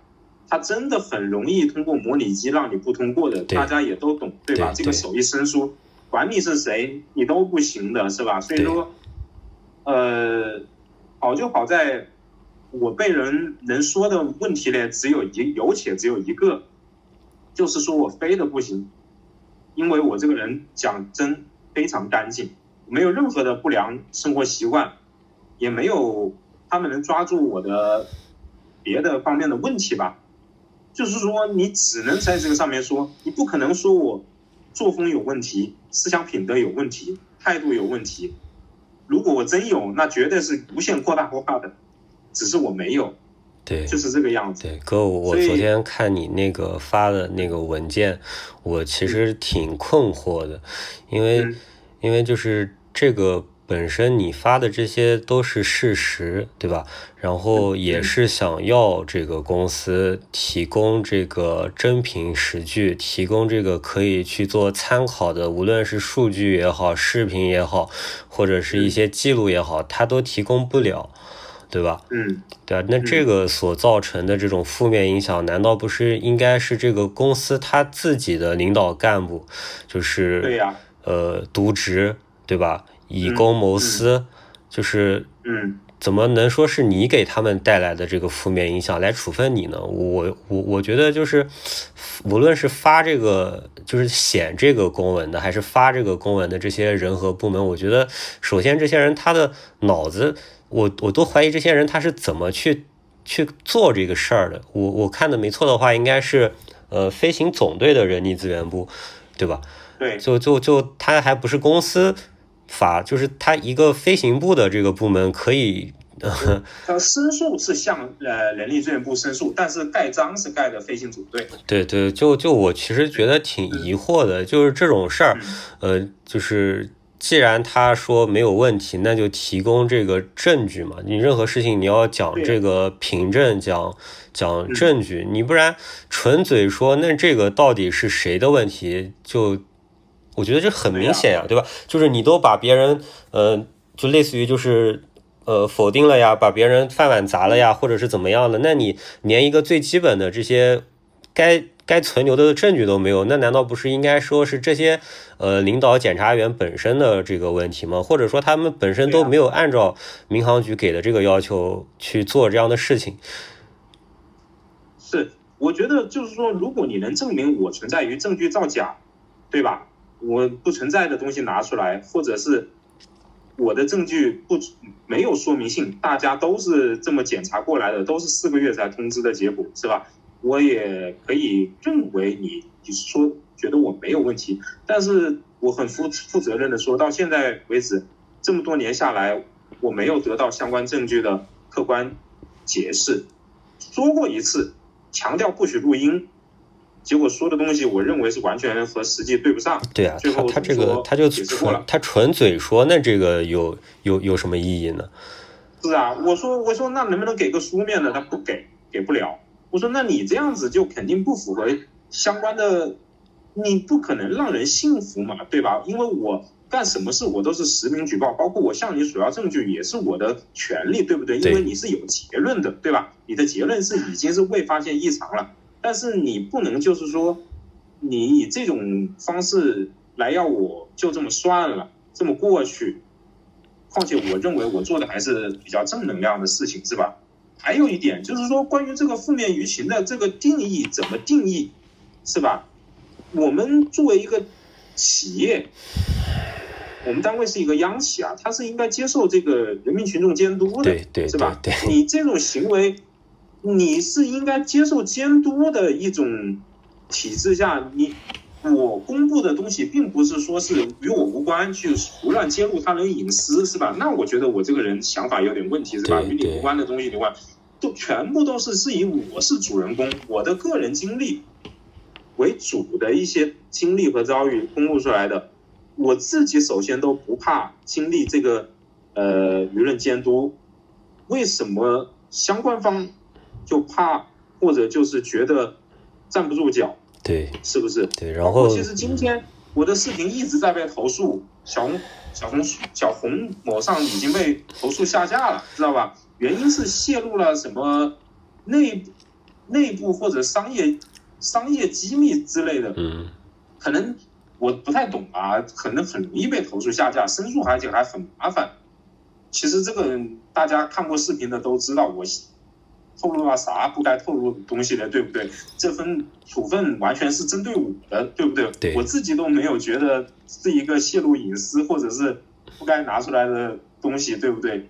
它真的很容易通过模拟机让你不通过的，大家也都懂，对吧？这个手一伸出，管你是谁，你都不行的，是吧？所以说，好就好在我被人能说的问题呢，只有一个，就是说我飞的不行，因为我这个人讲真非常干净，没有任何的不良生活习惯，也没有他们能抓住我的别的方面的问题吧。就是说你只能在这个上面说，你不可能说我作风有问题，思想品德有问题，态度有问题。如果我真有，那绝对是无限扩大化的，只是我没有。对，就是这个样子。对，哥，我昨天看你那个发的那个文件，我其实挺困惑的，因为就是这个本身你发的这些都是事实，对吧？然后也是想要这个公司提供这个真凭实据，提供这个可以去做参考的，无论是数据也好，视频也好，或者是一些记录也好，它都提供不了。对吧？对啊，那这个所造成的这种负面影响，难道不是应该是这个公司他自己的领导干部，就是对呀，渎职，对吧？以公谋私，就是怎么能说是你给他们带来的这个负面影响来处分你呢？我觉得就是，无论是发这个就是写这个公文的，还是发这个公文的这些人和部门，我觉得首先这些人他的脑子。我都怀疑这些人他是怎么去做这个事儿的。我看的没错的话，应该是飞行总队的人力资源部，对吧？对，就他还不是公司法，就是他一个飞行部的这个部门可以。申诉是向人力资源部申诉，但是盖章是盖的飞行总队。对，就我其实觉得挺疑惑的，就是这种事儿，就是。既然他说没有问题，那就提供这个证据嘛。你任何事情你要讲这个凭证，讲证据，你不然纯嘴说那这个到底是谁的问题，就我觉得这很明显呀，对吧？就是你都把别人就类似于就是否定了呀，把别人饭碗砸了呀，或者是怎么样的，那你连一个最基本的这些该存留的证据都没有，那难道不是应该说是这些领导检察员本身的这个问题吗？或者说他们本身都没有按照民航局给的这个要求去做这样的事情？是，我觉得就是说，如果你能证明我存在于证据造假，对吧？我不存在的东西拿出来，或者是我的证据没有说明性，大家都是这么检查过来的，都是4个月才通知的结果，是吧？我也可以认为你说觉得我没有问题，但是我很负责任的说，到现在为止这么多年下来，我没有得到相关证据的客观解释，说过一次，强调不许录音，结果说的东西我认为是完全和实际对不上。对啊，最后他这个他纯嘴说，那这个有什么意义呢？是啊，我说那能不能给个书面的？他不给不了。我说那你这样子就肯定不符合相关的，你不可能让人信服嘛，对吧？因为我干什么事我都是实名举报，包括我向你索要证据也是我的权利，对不对？因为你是有结论的，对吧？你的结论是已经是未发现异常了，但是你不能就是说你以这种方式来要我就这么算了，这么过去。况且我认为我做的还是比较正能量的事情，是吧？还有一点就是说，关于这个负面舆情的这个定义怎么定义，是吧？我们作为一个企业，我们单位是一个央企啊，它是应该接受这个人民群众监督的，对，是吧？你这种行为，你是应该接受监督的一种体制下，我公布的东西并不是说是与我无关，去胡乱揭露他人隐私，是吧？那我觉得我这个人想法有点问题，是吧？与你无关的东西的话，全部都是以我是主人公，我的个人经历为主的一些经历和遭遇公布出来的，我自己首先都不怕经历这个舆论监督，为什么相关方就怕或者就是觉得站不住脚？对，是不是？对，然后其实今天我的视频一直在被投诉，小红某上已经被投诉下架了，知道吧？原因是泄露了什么内部或者商业机密之类的，可能我不太懂啊，可能很容易被投诉下架，申诉而且还很麻烦。其实这个大家看过视频的都知道，我透露了啥不该透露的东西的，对不对？这份处分完全是针对我的，对不对？对，我自己都没有觉得是一个泄露隐私或者是不该拿出来的东西，对不对？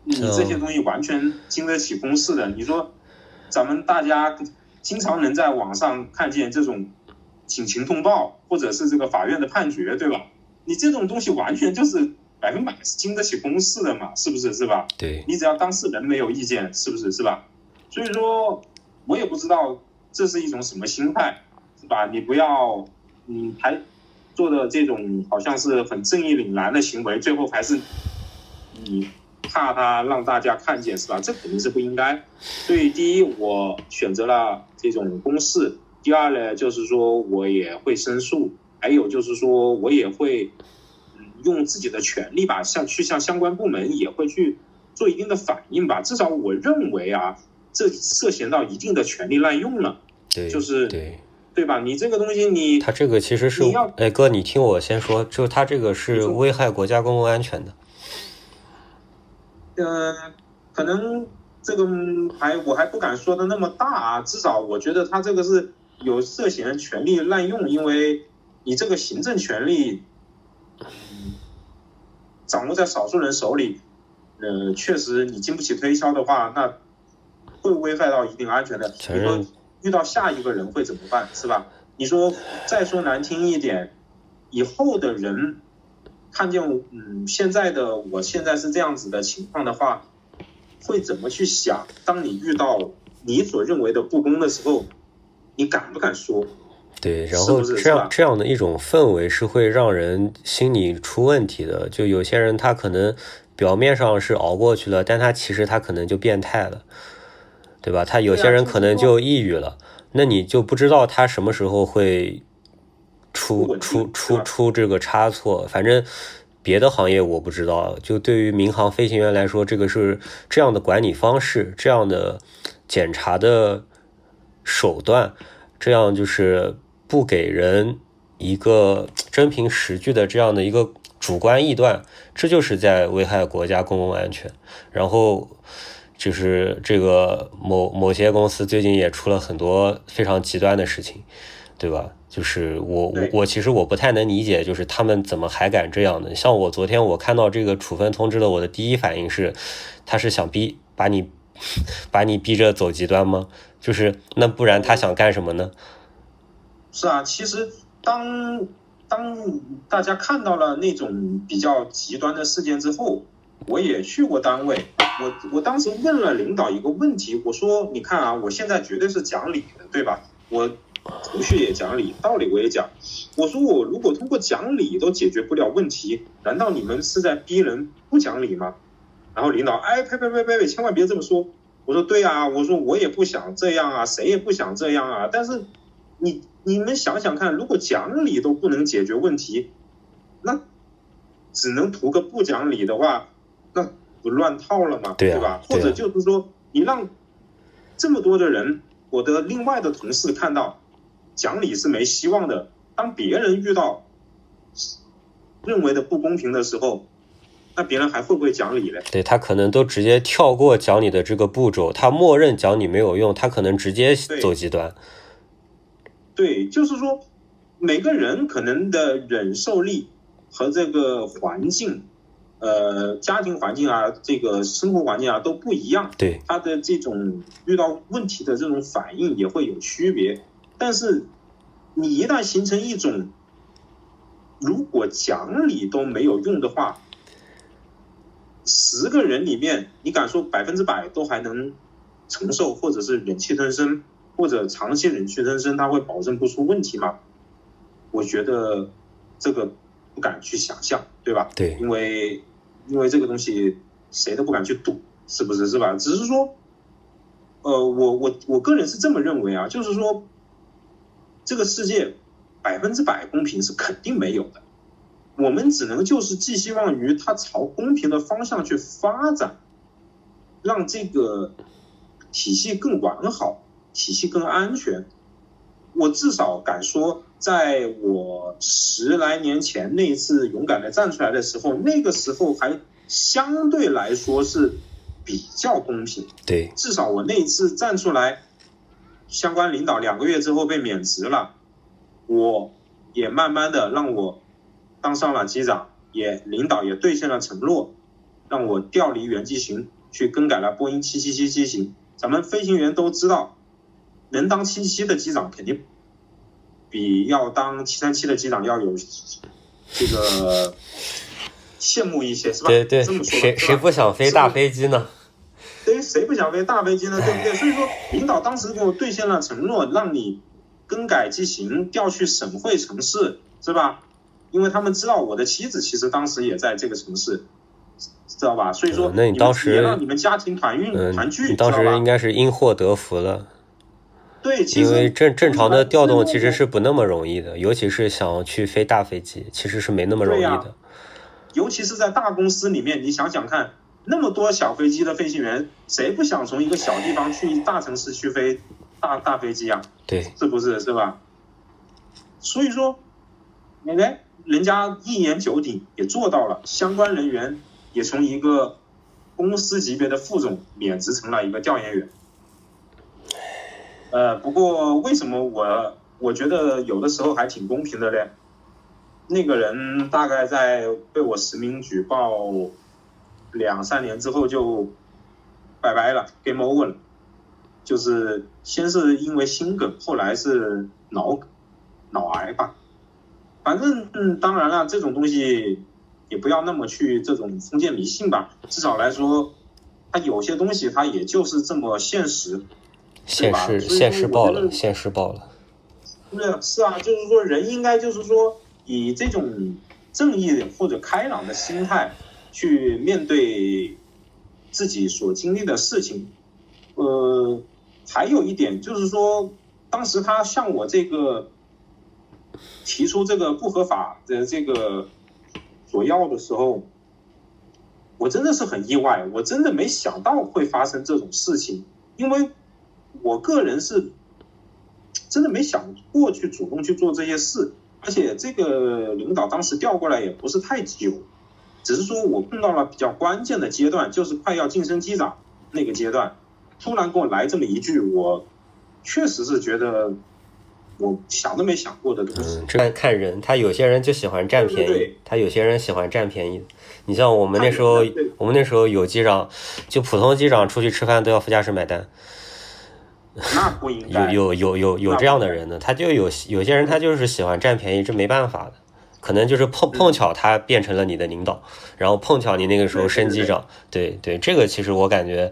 你这些东西完全经得起公示的。你说咱们大家经常能在网上看见这种警情通报或者是这个法院的判决，对吧？你这种东西完全就是100%是经得起公示的嘛，是不是？是吧？对，你只要当事人没有意见，是不是？是吧？所以说我也不知道这是一种什么心态，是吧？你不要还做的这种好像是很正义凛然的行为，最后还是你怕他让大家看见，是吧？这肯定是不应该。所以第一，我选择了这种公示；第二呢，就是说我也会申诉，还有就是说我也会用自己的权利吧，向相关部门也会去做一定的反应吧。至少我认为啊，这涉嫌到一定的权利滥用了，对，就是对吧？你这个东西他这个其实是，哎哥，你听我先说，就他这个是危害国家公共安全的。可能这个我还不敢说的那么大啊，至少我觉得他这个是有涉嫌权利滥用，因为你这个行政权力掌握在少数人手里，确实你经不起推敲的话，那会危害到一定安全的。你说遇到下一个人会怎么办，是吧？你说再说难听一点，以后的人看见我现在是这样子的情况的话，会怎么去想？当你遇到你所认为的不公的时候，你敢不敢说？对，然后这样的一种氛围是会让人心里出问题的。就有些人他可能表面上是熬过去了，但他其实他可能就变态了，对吧？他有些人可能就抑郁了，那你就不知道他什么时候会出这个差错。反正别的行业我不知道，就对于民航飞行员来说，这个是这样的管理方式，这样的检查的手段，这样就是不给人一个真凭实据的这样的一个主观臆断，这就是在危害国家公共安全。然后就是这个某些公司最近也出了很多非常极端的事情，对吧？就是我其实我不太能理解，就是他们怎么还敢这样呢？像我昨天我看到这个处分通知的，我的第一反应是，他是想把你逼着走极端吗？就是那不然他想干什么呢？是啊，其实当大家看到了那种比较极端的事件之后，我也去过单位，我当时问了领导一个问题，我说你看啊，我现在绝对是讲理的，对吧？我程序也讲理，道理我也讲。我说我如果通过讲理都解决不了问题，难道你们是在逼人不讲理吗？然后领导，呸，千万别这么说。我说对啊，我说我也不想这样啊，谁也不想这样啊。但是你们想想看，如果讲理都不能解决问题，那只能图个不讲理的话，那不乱套了吗？对吧？或者就是说，你让这么多的人，我的另外的同事看到讲理是没希望的，当别人遇到认为的不公平的时候，那别人还会不会讲理呢？对，他可能都直接跳过讲理的这个步骤，他默认讲理没有用，他可能直接走极端。对，就是说每个人可能的忍受力和这个环境，家庭环境啊，这个生活环境啊都不一样，对，他的这种遇到问题的这种反应也会有区别。但是你一旦形成一种，如果讲理都没有用的话，10个人里面，你敢说100%都还能承受，或者是忍气吞声，或者长期忍气吞声，他会保证不出问题吗？我觉得这个不敢去想象，对吧？对，因为这个东西谁都不敢去赌，是不是？是吧？只是说，我个人是这么认为啊，就是说，这个世界100%公平是肯定没有的。我们只能就是寄希望于它朝公平的方向去发展，让这个体系更完好，体系更安全。我至少敢说，在我10来年前那一次勇敢的站出来的时候，那个时候还相对来说是比较公平。对，至少我那一次站出来，相关领导2个月之后被免职了，我也慢慢的让我当上了机长，领导也兑现了承诺，让我调离原机型，去更改了波音777机型。咱们飞行员都知道，能当777的机长肯定比要当737的机长要有这个羡慕一些，是吧？对，谁不想飞大飞机呢？对，谁不想飞大飞机呢？对不对？所以说，领导当时给我兑现了承诺，让你更改机型，调去省会城市，是吧？因为他们知道我的妻子其实当时也在这个城市，知道吧？所以说，那你当时也让你们家庭团聚，你当时应该是因祸得福了。对，因为正常的调动其实是不那么容易的，尤其是想去飞大飞机，其实是没那么容易的。尤其是在大公司里面，你想想看，那么多小飞机的飞行员，谁不想从一个小地方去大城市去飞大飞机啊？对，是不是？是吧？所以说，人家1言9鼎也做到了，相关人员也从一个公司级别的副总免职成了一个调研员。不过为什么我觉得有的时候还挺公平的嘞？那个人大概在被我实名举报2、3年之后就拜拜了 ，game over 了。就是先是因为心梗，后来是脑癌吧。反正当然了，这种东西也不要那么去这种封建迷信吧。至少来说，它有些东西它也就是这么现实。现实报了。是啊，就是说人应该就是说以这种正义或者开朗的心态去面对自己所经历的事情。还有一点就是说，当时他向我这个提出这个不合法的这个索要的时候，我真的是很意外，我真的没想到会发生这种事情，因为我个人是真的没想过去主动去做这些事，而且这个领导当时调过来也不是太久，只是说我碰到了比较关键的阶段，就是快要晋升机长那个阶段，突然跟我来这么一句，我确实是觉得我想都没想过的东西。这看人，他有些人就喜欢占便宜，对，他有些人喜欢占便宜。你像我们那时候有机长，就普通机长出去吃饭都要副驾驶买单。那不应该。有这样的人呢，他就有些人他就是喜欢占便宜，这没办法的。可能就是碰巧他变成了你的领导，然后碰巧你那个时候升机长，对，这个其实我感觉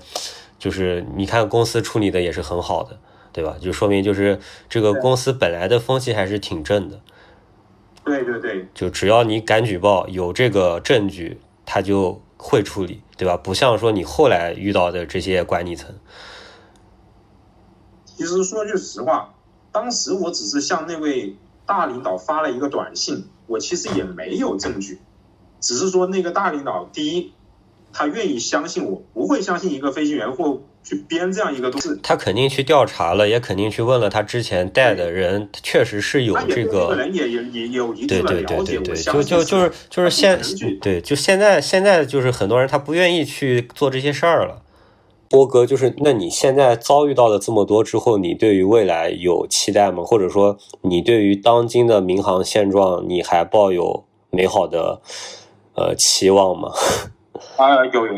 就是你看公司处理的也是很好的，对吧？就说明就是这个公司本来的风气还是挺正的。对，就只要你敢举报，有这个证据，他就会处理，对吧？不像说你后来遇到的这些管理层。其实说句实话，当时我只是向那位大领导发了一个短信，我其实也没有证据，只是说那个大领导，第一，他愿意相信我，不会相信一个飞行员或去编这样一个东西。他肯定去调查了，也肯定去问了他之前带的人，确实是有这个。个人也有一定的了解，对，就是现在就是很多人他不愿意去做这些事儿了。波哥，就是那你现在遭遇到了这么多之后，你对于未来有期待吗？或者说你对于当今的民航现状，你还抱有美好的期望吗？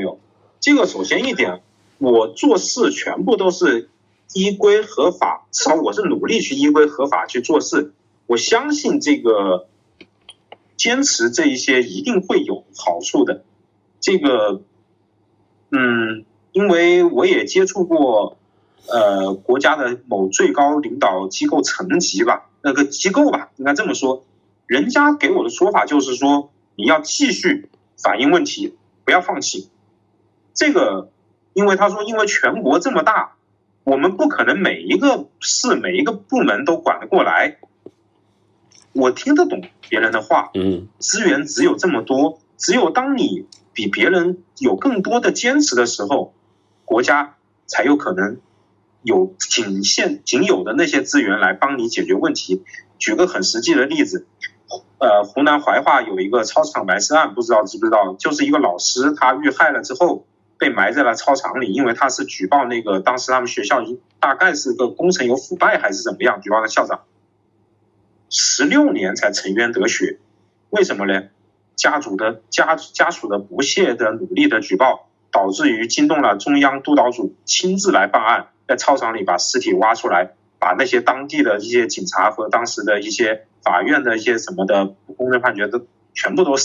有，这个首先一点，我做事全部都是依规合法，至少我是努力去依规合法去做事。我相信这个坚持这一些一定会有好处的。这个，因为我也接触过，国家的某最高领导机构层级吧，那个机构吧，应该这么说，人家给我的说法就是说，你要继续反映问题，不要放弃。这个，因为他说，因为全国这么大，我们不可能每一个市、每一个部门都管得过来。我听得懂别人的话，资源只有这么多，只有当你比别人有更多的坚持的时候，国家才有可能有仅有的那些资源来帮你解决问题。举个很实际的例子，湖南怀化有一个操场埋尸案，不知道知不知道？就是一个老师他遇害了之后被埋在了操场里，因为他是举报那个当时他们学校大概是个工程有腐败还是怎么样，举报了校长，16年才沉冤得雪。为什么呢？家属的不懈的努力的举报，导致于惊动了中央督导组亲自来办案，在操场里把尸体挖出来，把那些当地的一些警察和当时的一些法院的一些什么的不公正判决都全部都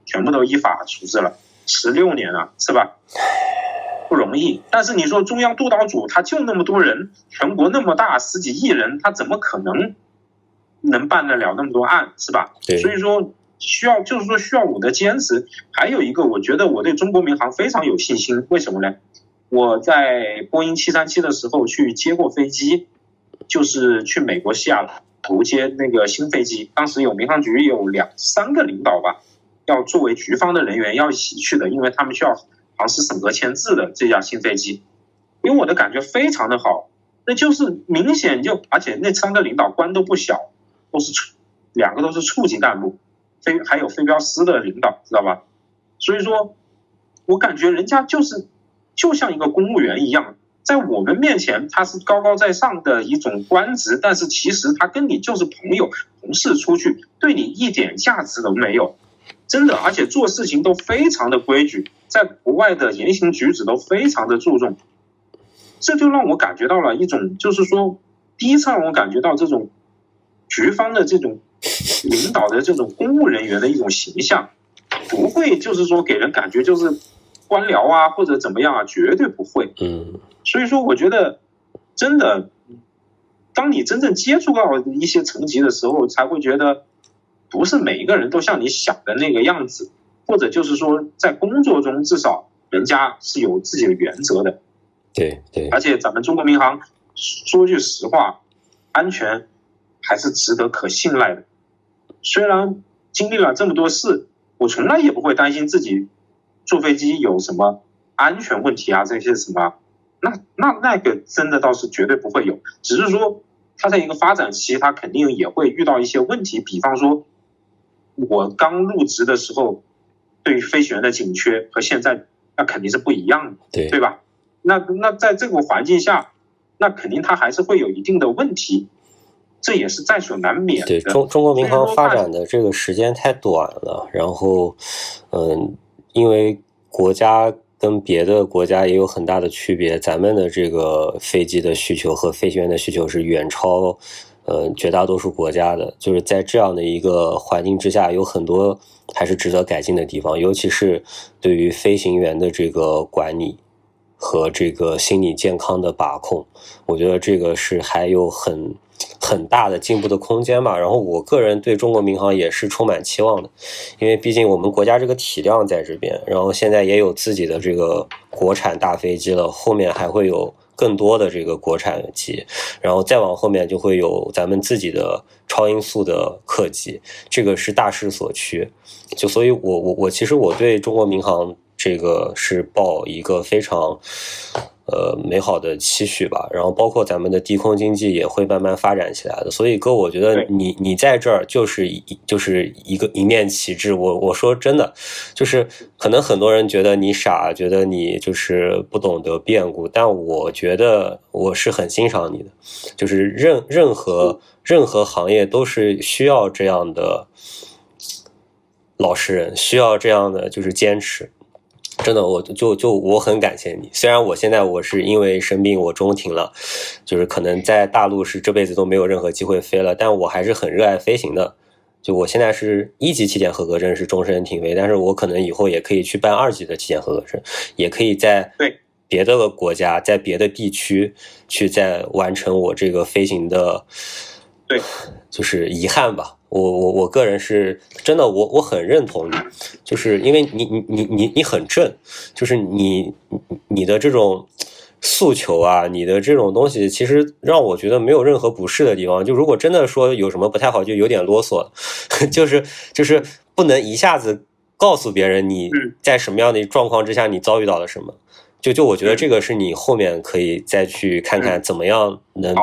全部都依法处置了。16年了，是吧？不容易。但是你说中央督导组他就那么多人，全国那么大，10几亿人，他怎么可能办得了那么多案，是吧？所以说需要我的坚持。还有一个，我觉得我对中国民航非常有信心。为什么呢？我在波音737的时候去接过飞机，就是去美国西雅图接那个新飞机，当时有民航局有2-3个领导吧，要作为局方的人员要一起去的，因为他们需要航司审核签字的这架新飞机。因为我的感觉非常的好，那就是明显而且那3个领导官都不小，2个都是处级干部，还有飞标司的领导，知道吧？所以说我感觉人家就像一个公务员一样，在我们面前他是高高在上的一种官职，但是其实他跟你就是朋友同事，出去对你一点价值都没有，真的。而且做事情都非常的规矩，在国外的言行举止都非常的注重。这就让我感觉到了一种，就是说第一次让我感觉到这种局方的这种领导的这种公务人员的一种形象，不会就是说给人感觉就是官僚啊或者怎么样啊，绝对不会。所以说我觉得真的，当你真正接触到一些层级的时候，才会觉得不是每一个人都像你想的那个样子，或者就是说在工作中至少人家是有自己的原则的。对，而且咱们中国民航说句实话，安全还是值得可信赖的。虽然经历了这么多事，我从来也不会担心自己坐飞机有什么安全问题啊，这些什么，那个真的倒是绝对不会有。只是说他在一个发展期，他肯定也会遇到一些问题，比方说我刚入职的时候对于飞行员的紧缺和现在那肯定是不一样的，对吧？那在这个环境下，那肯定它还是会有一定的问题。这也是在所难免的。对，中国民航发展的这个时间太短了，然后因为国家跟别的国家也有很大的区别，咱们的这个飞机的需求和飞行员的需求是远超绝大多数国家的，就是在这样的一个环境之下，有很多还是值得改进的地方，尤其是对于飞行员的这个管理和这个心理健康的把控，我觉得这个是还有很大的进步的空间吧。然后我个人对中国民航也是充满期望的，因为毕竟我们国家这个体量在这边，然后现在也有自己的这个国产大飞机了，后面还会有更多的这个国产机，然后再往后面就会有咱们自己的超音速的客机，这个是大势所趋。就所以我其实我对中国民航这个是抱一个非常美好的期许吧，然后包括咱们的低空经济也会慢慢发展起来的。所以哥，我觉得你在这儿就是一个一面旗帜。我说真的，就是可能很多人觉得你傻，觉得你就是不懂得变故，但我觉得我是很欣赏你的，就是任何行业都是需要这样的老实人，需要这样的就是坚持。真的，我很感谢你。虽然我现在我是因为生病我中停了，就是可能在大陆是这辈子都没有任何机会飞了，但我还是很热爱飞行的。就我现在是1级体检合格证是终身停飞，但是我可能以后也可以去办2级的体检合格证，也可以在别的国家在别的地区去再完成我这个飞行的就是遗憾吧。我个人是真的，我很认同你，就是因为你很正，就是你的这种诉求啊，你的这种东西，其实让我觉得没有任何不适的地方。就如果真的说有什么不太好，就有点啰嗦了，就是不能一下子告诉别人你在什么样的状况之下你遭遇到了什么。就我觉得这个是你后面可以再去看看怎么样能。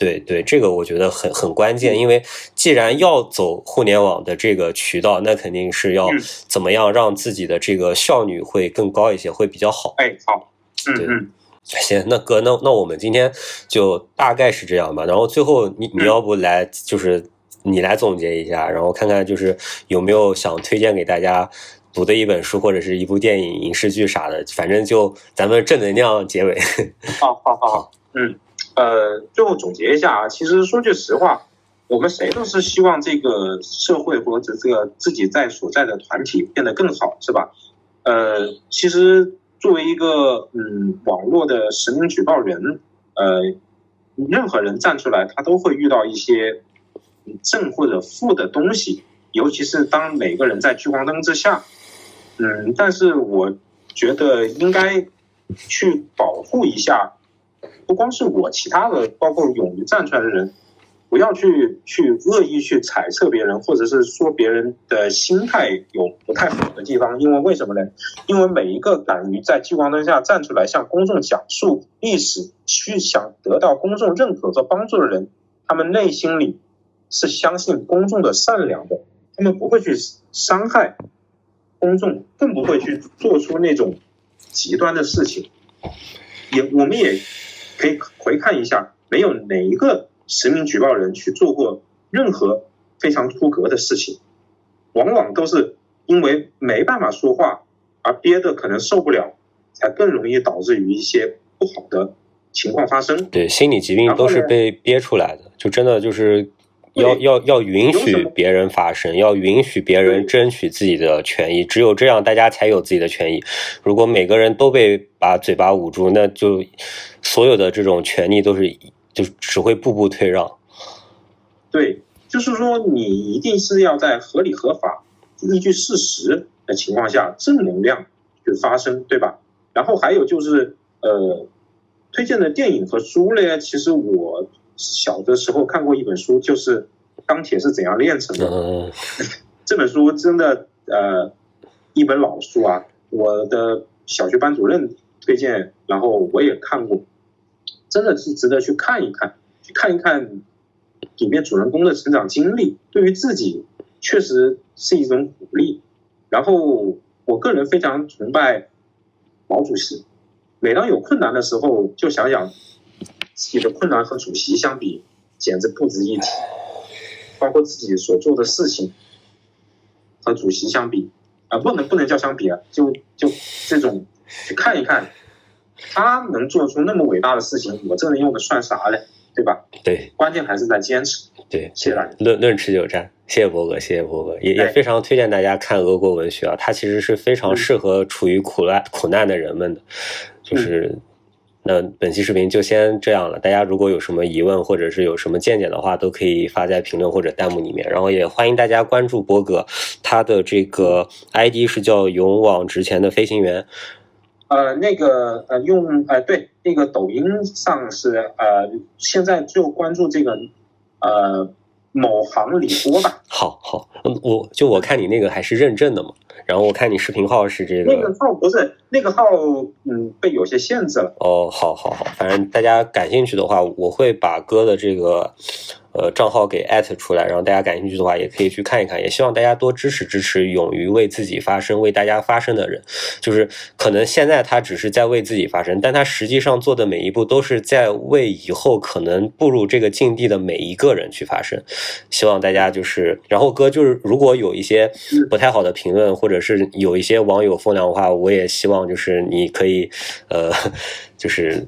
对，这个我觉得很关键，因为既然要走互联网的这个渠道，那肯定是要怎么样让自己的这个效率会更高一些，会比较好。好，对，行，那哥，那我们今天就大概是这样吧。然后最后你要不来就是你来总结一下，然后看看就是有没有想推荐给大家读的一本书或者是一部电影、影视剧啥的，反正就咱们正能量结尾。好，最后总结一下啊，其实说句实话，我们谁都是希望这个社会或者这个自己所在的团体变得更好，是吧？其实作为一个网络的实名举报人，任何人站出来，他都会遇到一些正或者负的东西，尤其是当每个人在聚光灯之下，但是我觉得应该去保护一下。不光是我，其他的包括勇于站出来的人，不要去恶意去揣测别人，或者是说别人的心态有不太好的地方。因为为什么呢？因为每一个敢于在聚光灯下站出来向公众讲述历史，去想得到公众认可和帮助的人，他们内心里是相信公众的善良的，他们不会去伤害公众，更不会去做出那种极端的事情。我们也可以回看一下，没有哪一个实名举报人去做过任何非常出格的事情，往往都是因为没办法说话而憋得可能受不了，才更容易导致于一些不好的情况发生。对，心理疾病都是被憋出来的，就真的就是要允许别人发声，要允许别人争取自己的权益，只有这样大家才有自己的权益。如果每个人都被把嘴巴捂住，那就所有的这种权利就只会步步退让。对，就是说你一定是要在合理合法依据事实的情况下正能量去发生，对吧？然后还有就是推荐的电影和书呢，其实我小的时候看过一本书，就是《钢铁是怎样炼成的》。这本书真的一本老书啊，我的小学班主任推荐，然后我也看过，真的是值得去看一看，去看一看里面主人公的成长经历，对于自己确实是一种鼓励。然后我个人非常崇拜毛主席，每当有困难的时候，就想想自己的困难和主席相比，简直不值一提。包括自己所做的事情和主席相比不能叫相比就这种去看一看，他能做出那么伟大的事情，我这人用的算啥嘞？对吧？对，关键还是在坚持。对，谢谢大家。论持久战，谢谢博哥，谢谢博哥，也非常推荐大家看俄国文学啊，它其实是非常适合处于苦难的人们的，就是那本期视频就先这样了，大家如果有什么疑问或者是有什么见解的话，都可以发在评论或者弹幕里面，然后也欢迎大家关注博哥，他的这个 ID 是叫勇往直前的飞行员。对，那个抖音上是现在就关注这个某行李波吧。好，我看你那个还是认证的嘛，然后我看你视频号是这个。那个号不是那个号，被有些限制了。哦，好，反正大家感兴趣的话，我会把哥的这个账号给艾特出来，然后大家感兴趣的话也可以去看一看，也希望大家多支持勇于为自己发声、为大家发声的人。就是可能现在他只是在为自己发声，但他实际上做的每一步都是在为以后可能步入这个境地的每一个人去发声。希望大家就是，然后哥就是如果有一些不太好的评论，或者是有一些网友风凉的话，我也希望就是你可以就是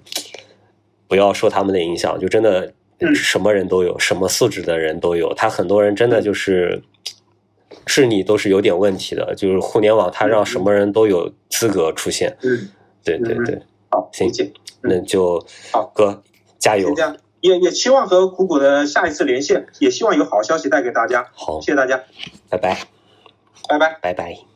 不要受他们的影响，就真的什么人都有，什么素质的人都有，他很多人真的就是智力都是有点问题的，就是互联网它让什么人都有资格出现。对，好，行，那就好，哥加油。这样也期望和苦苦的下一次连线，也希望有好消息带给大家。好，谢谢大家，拜拜。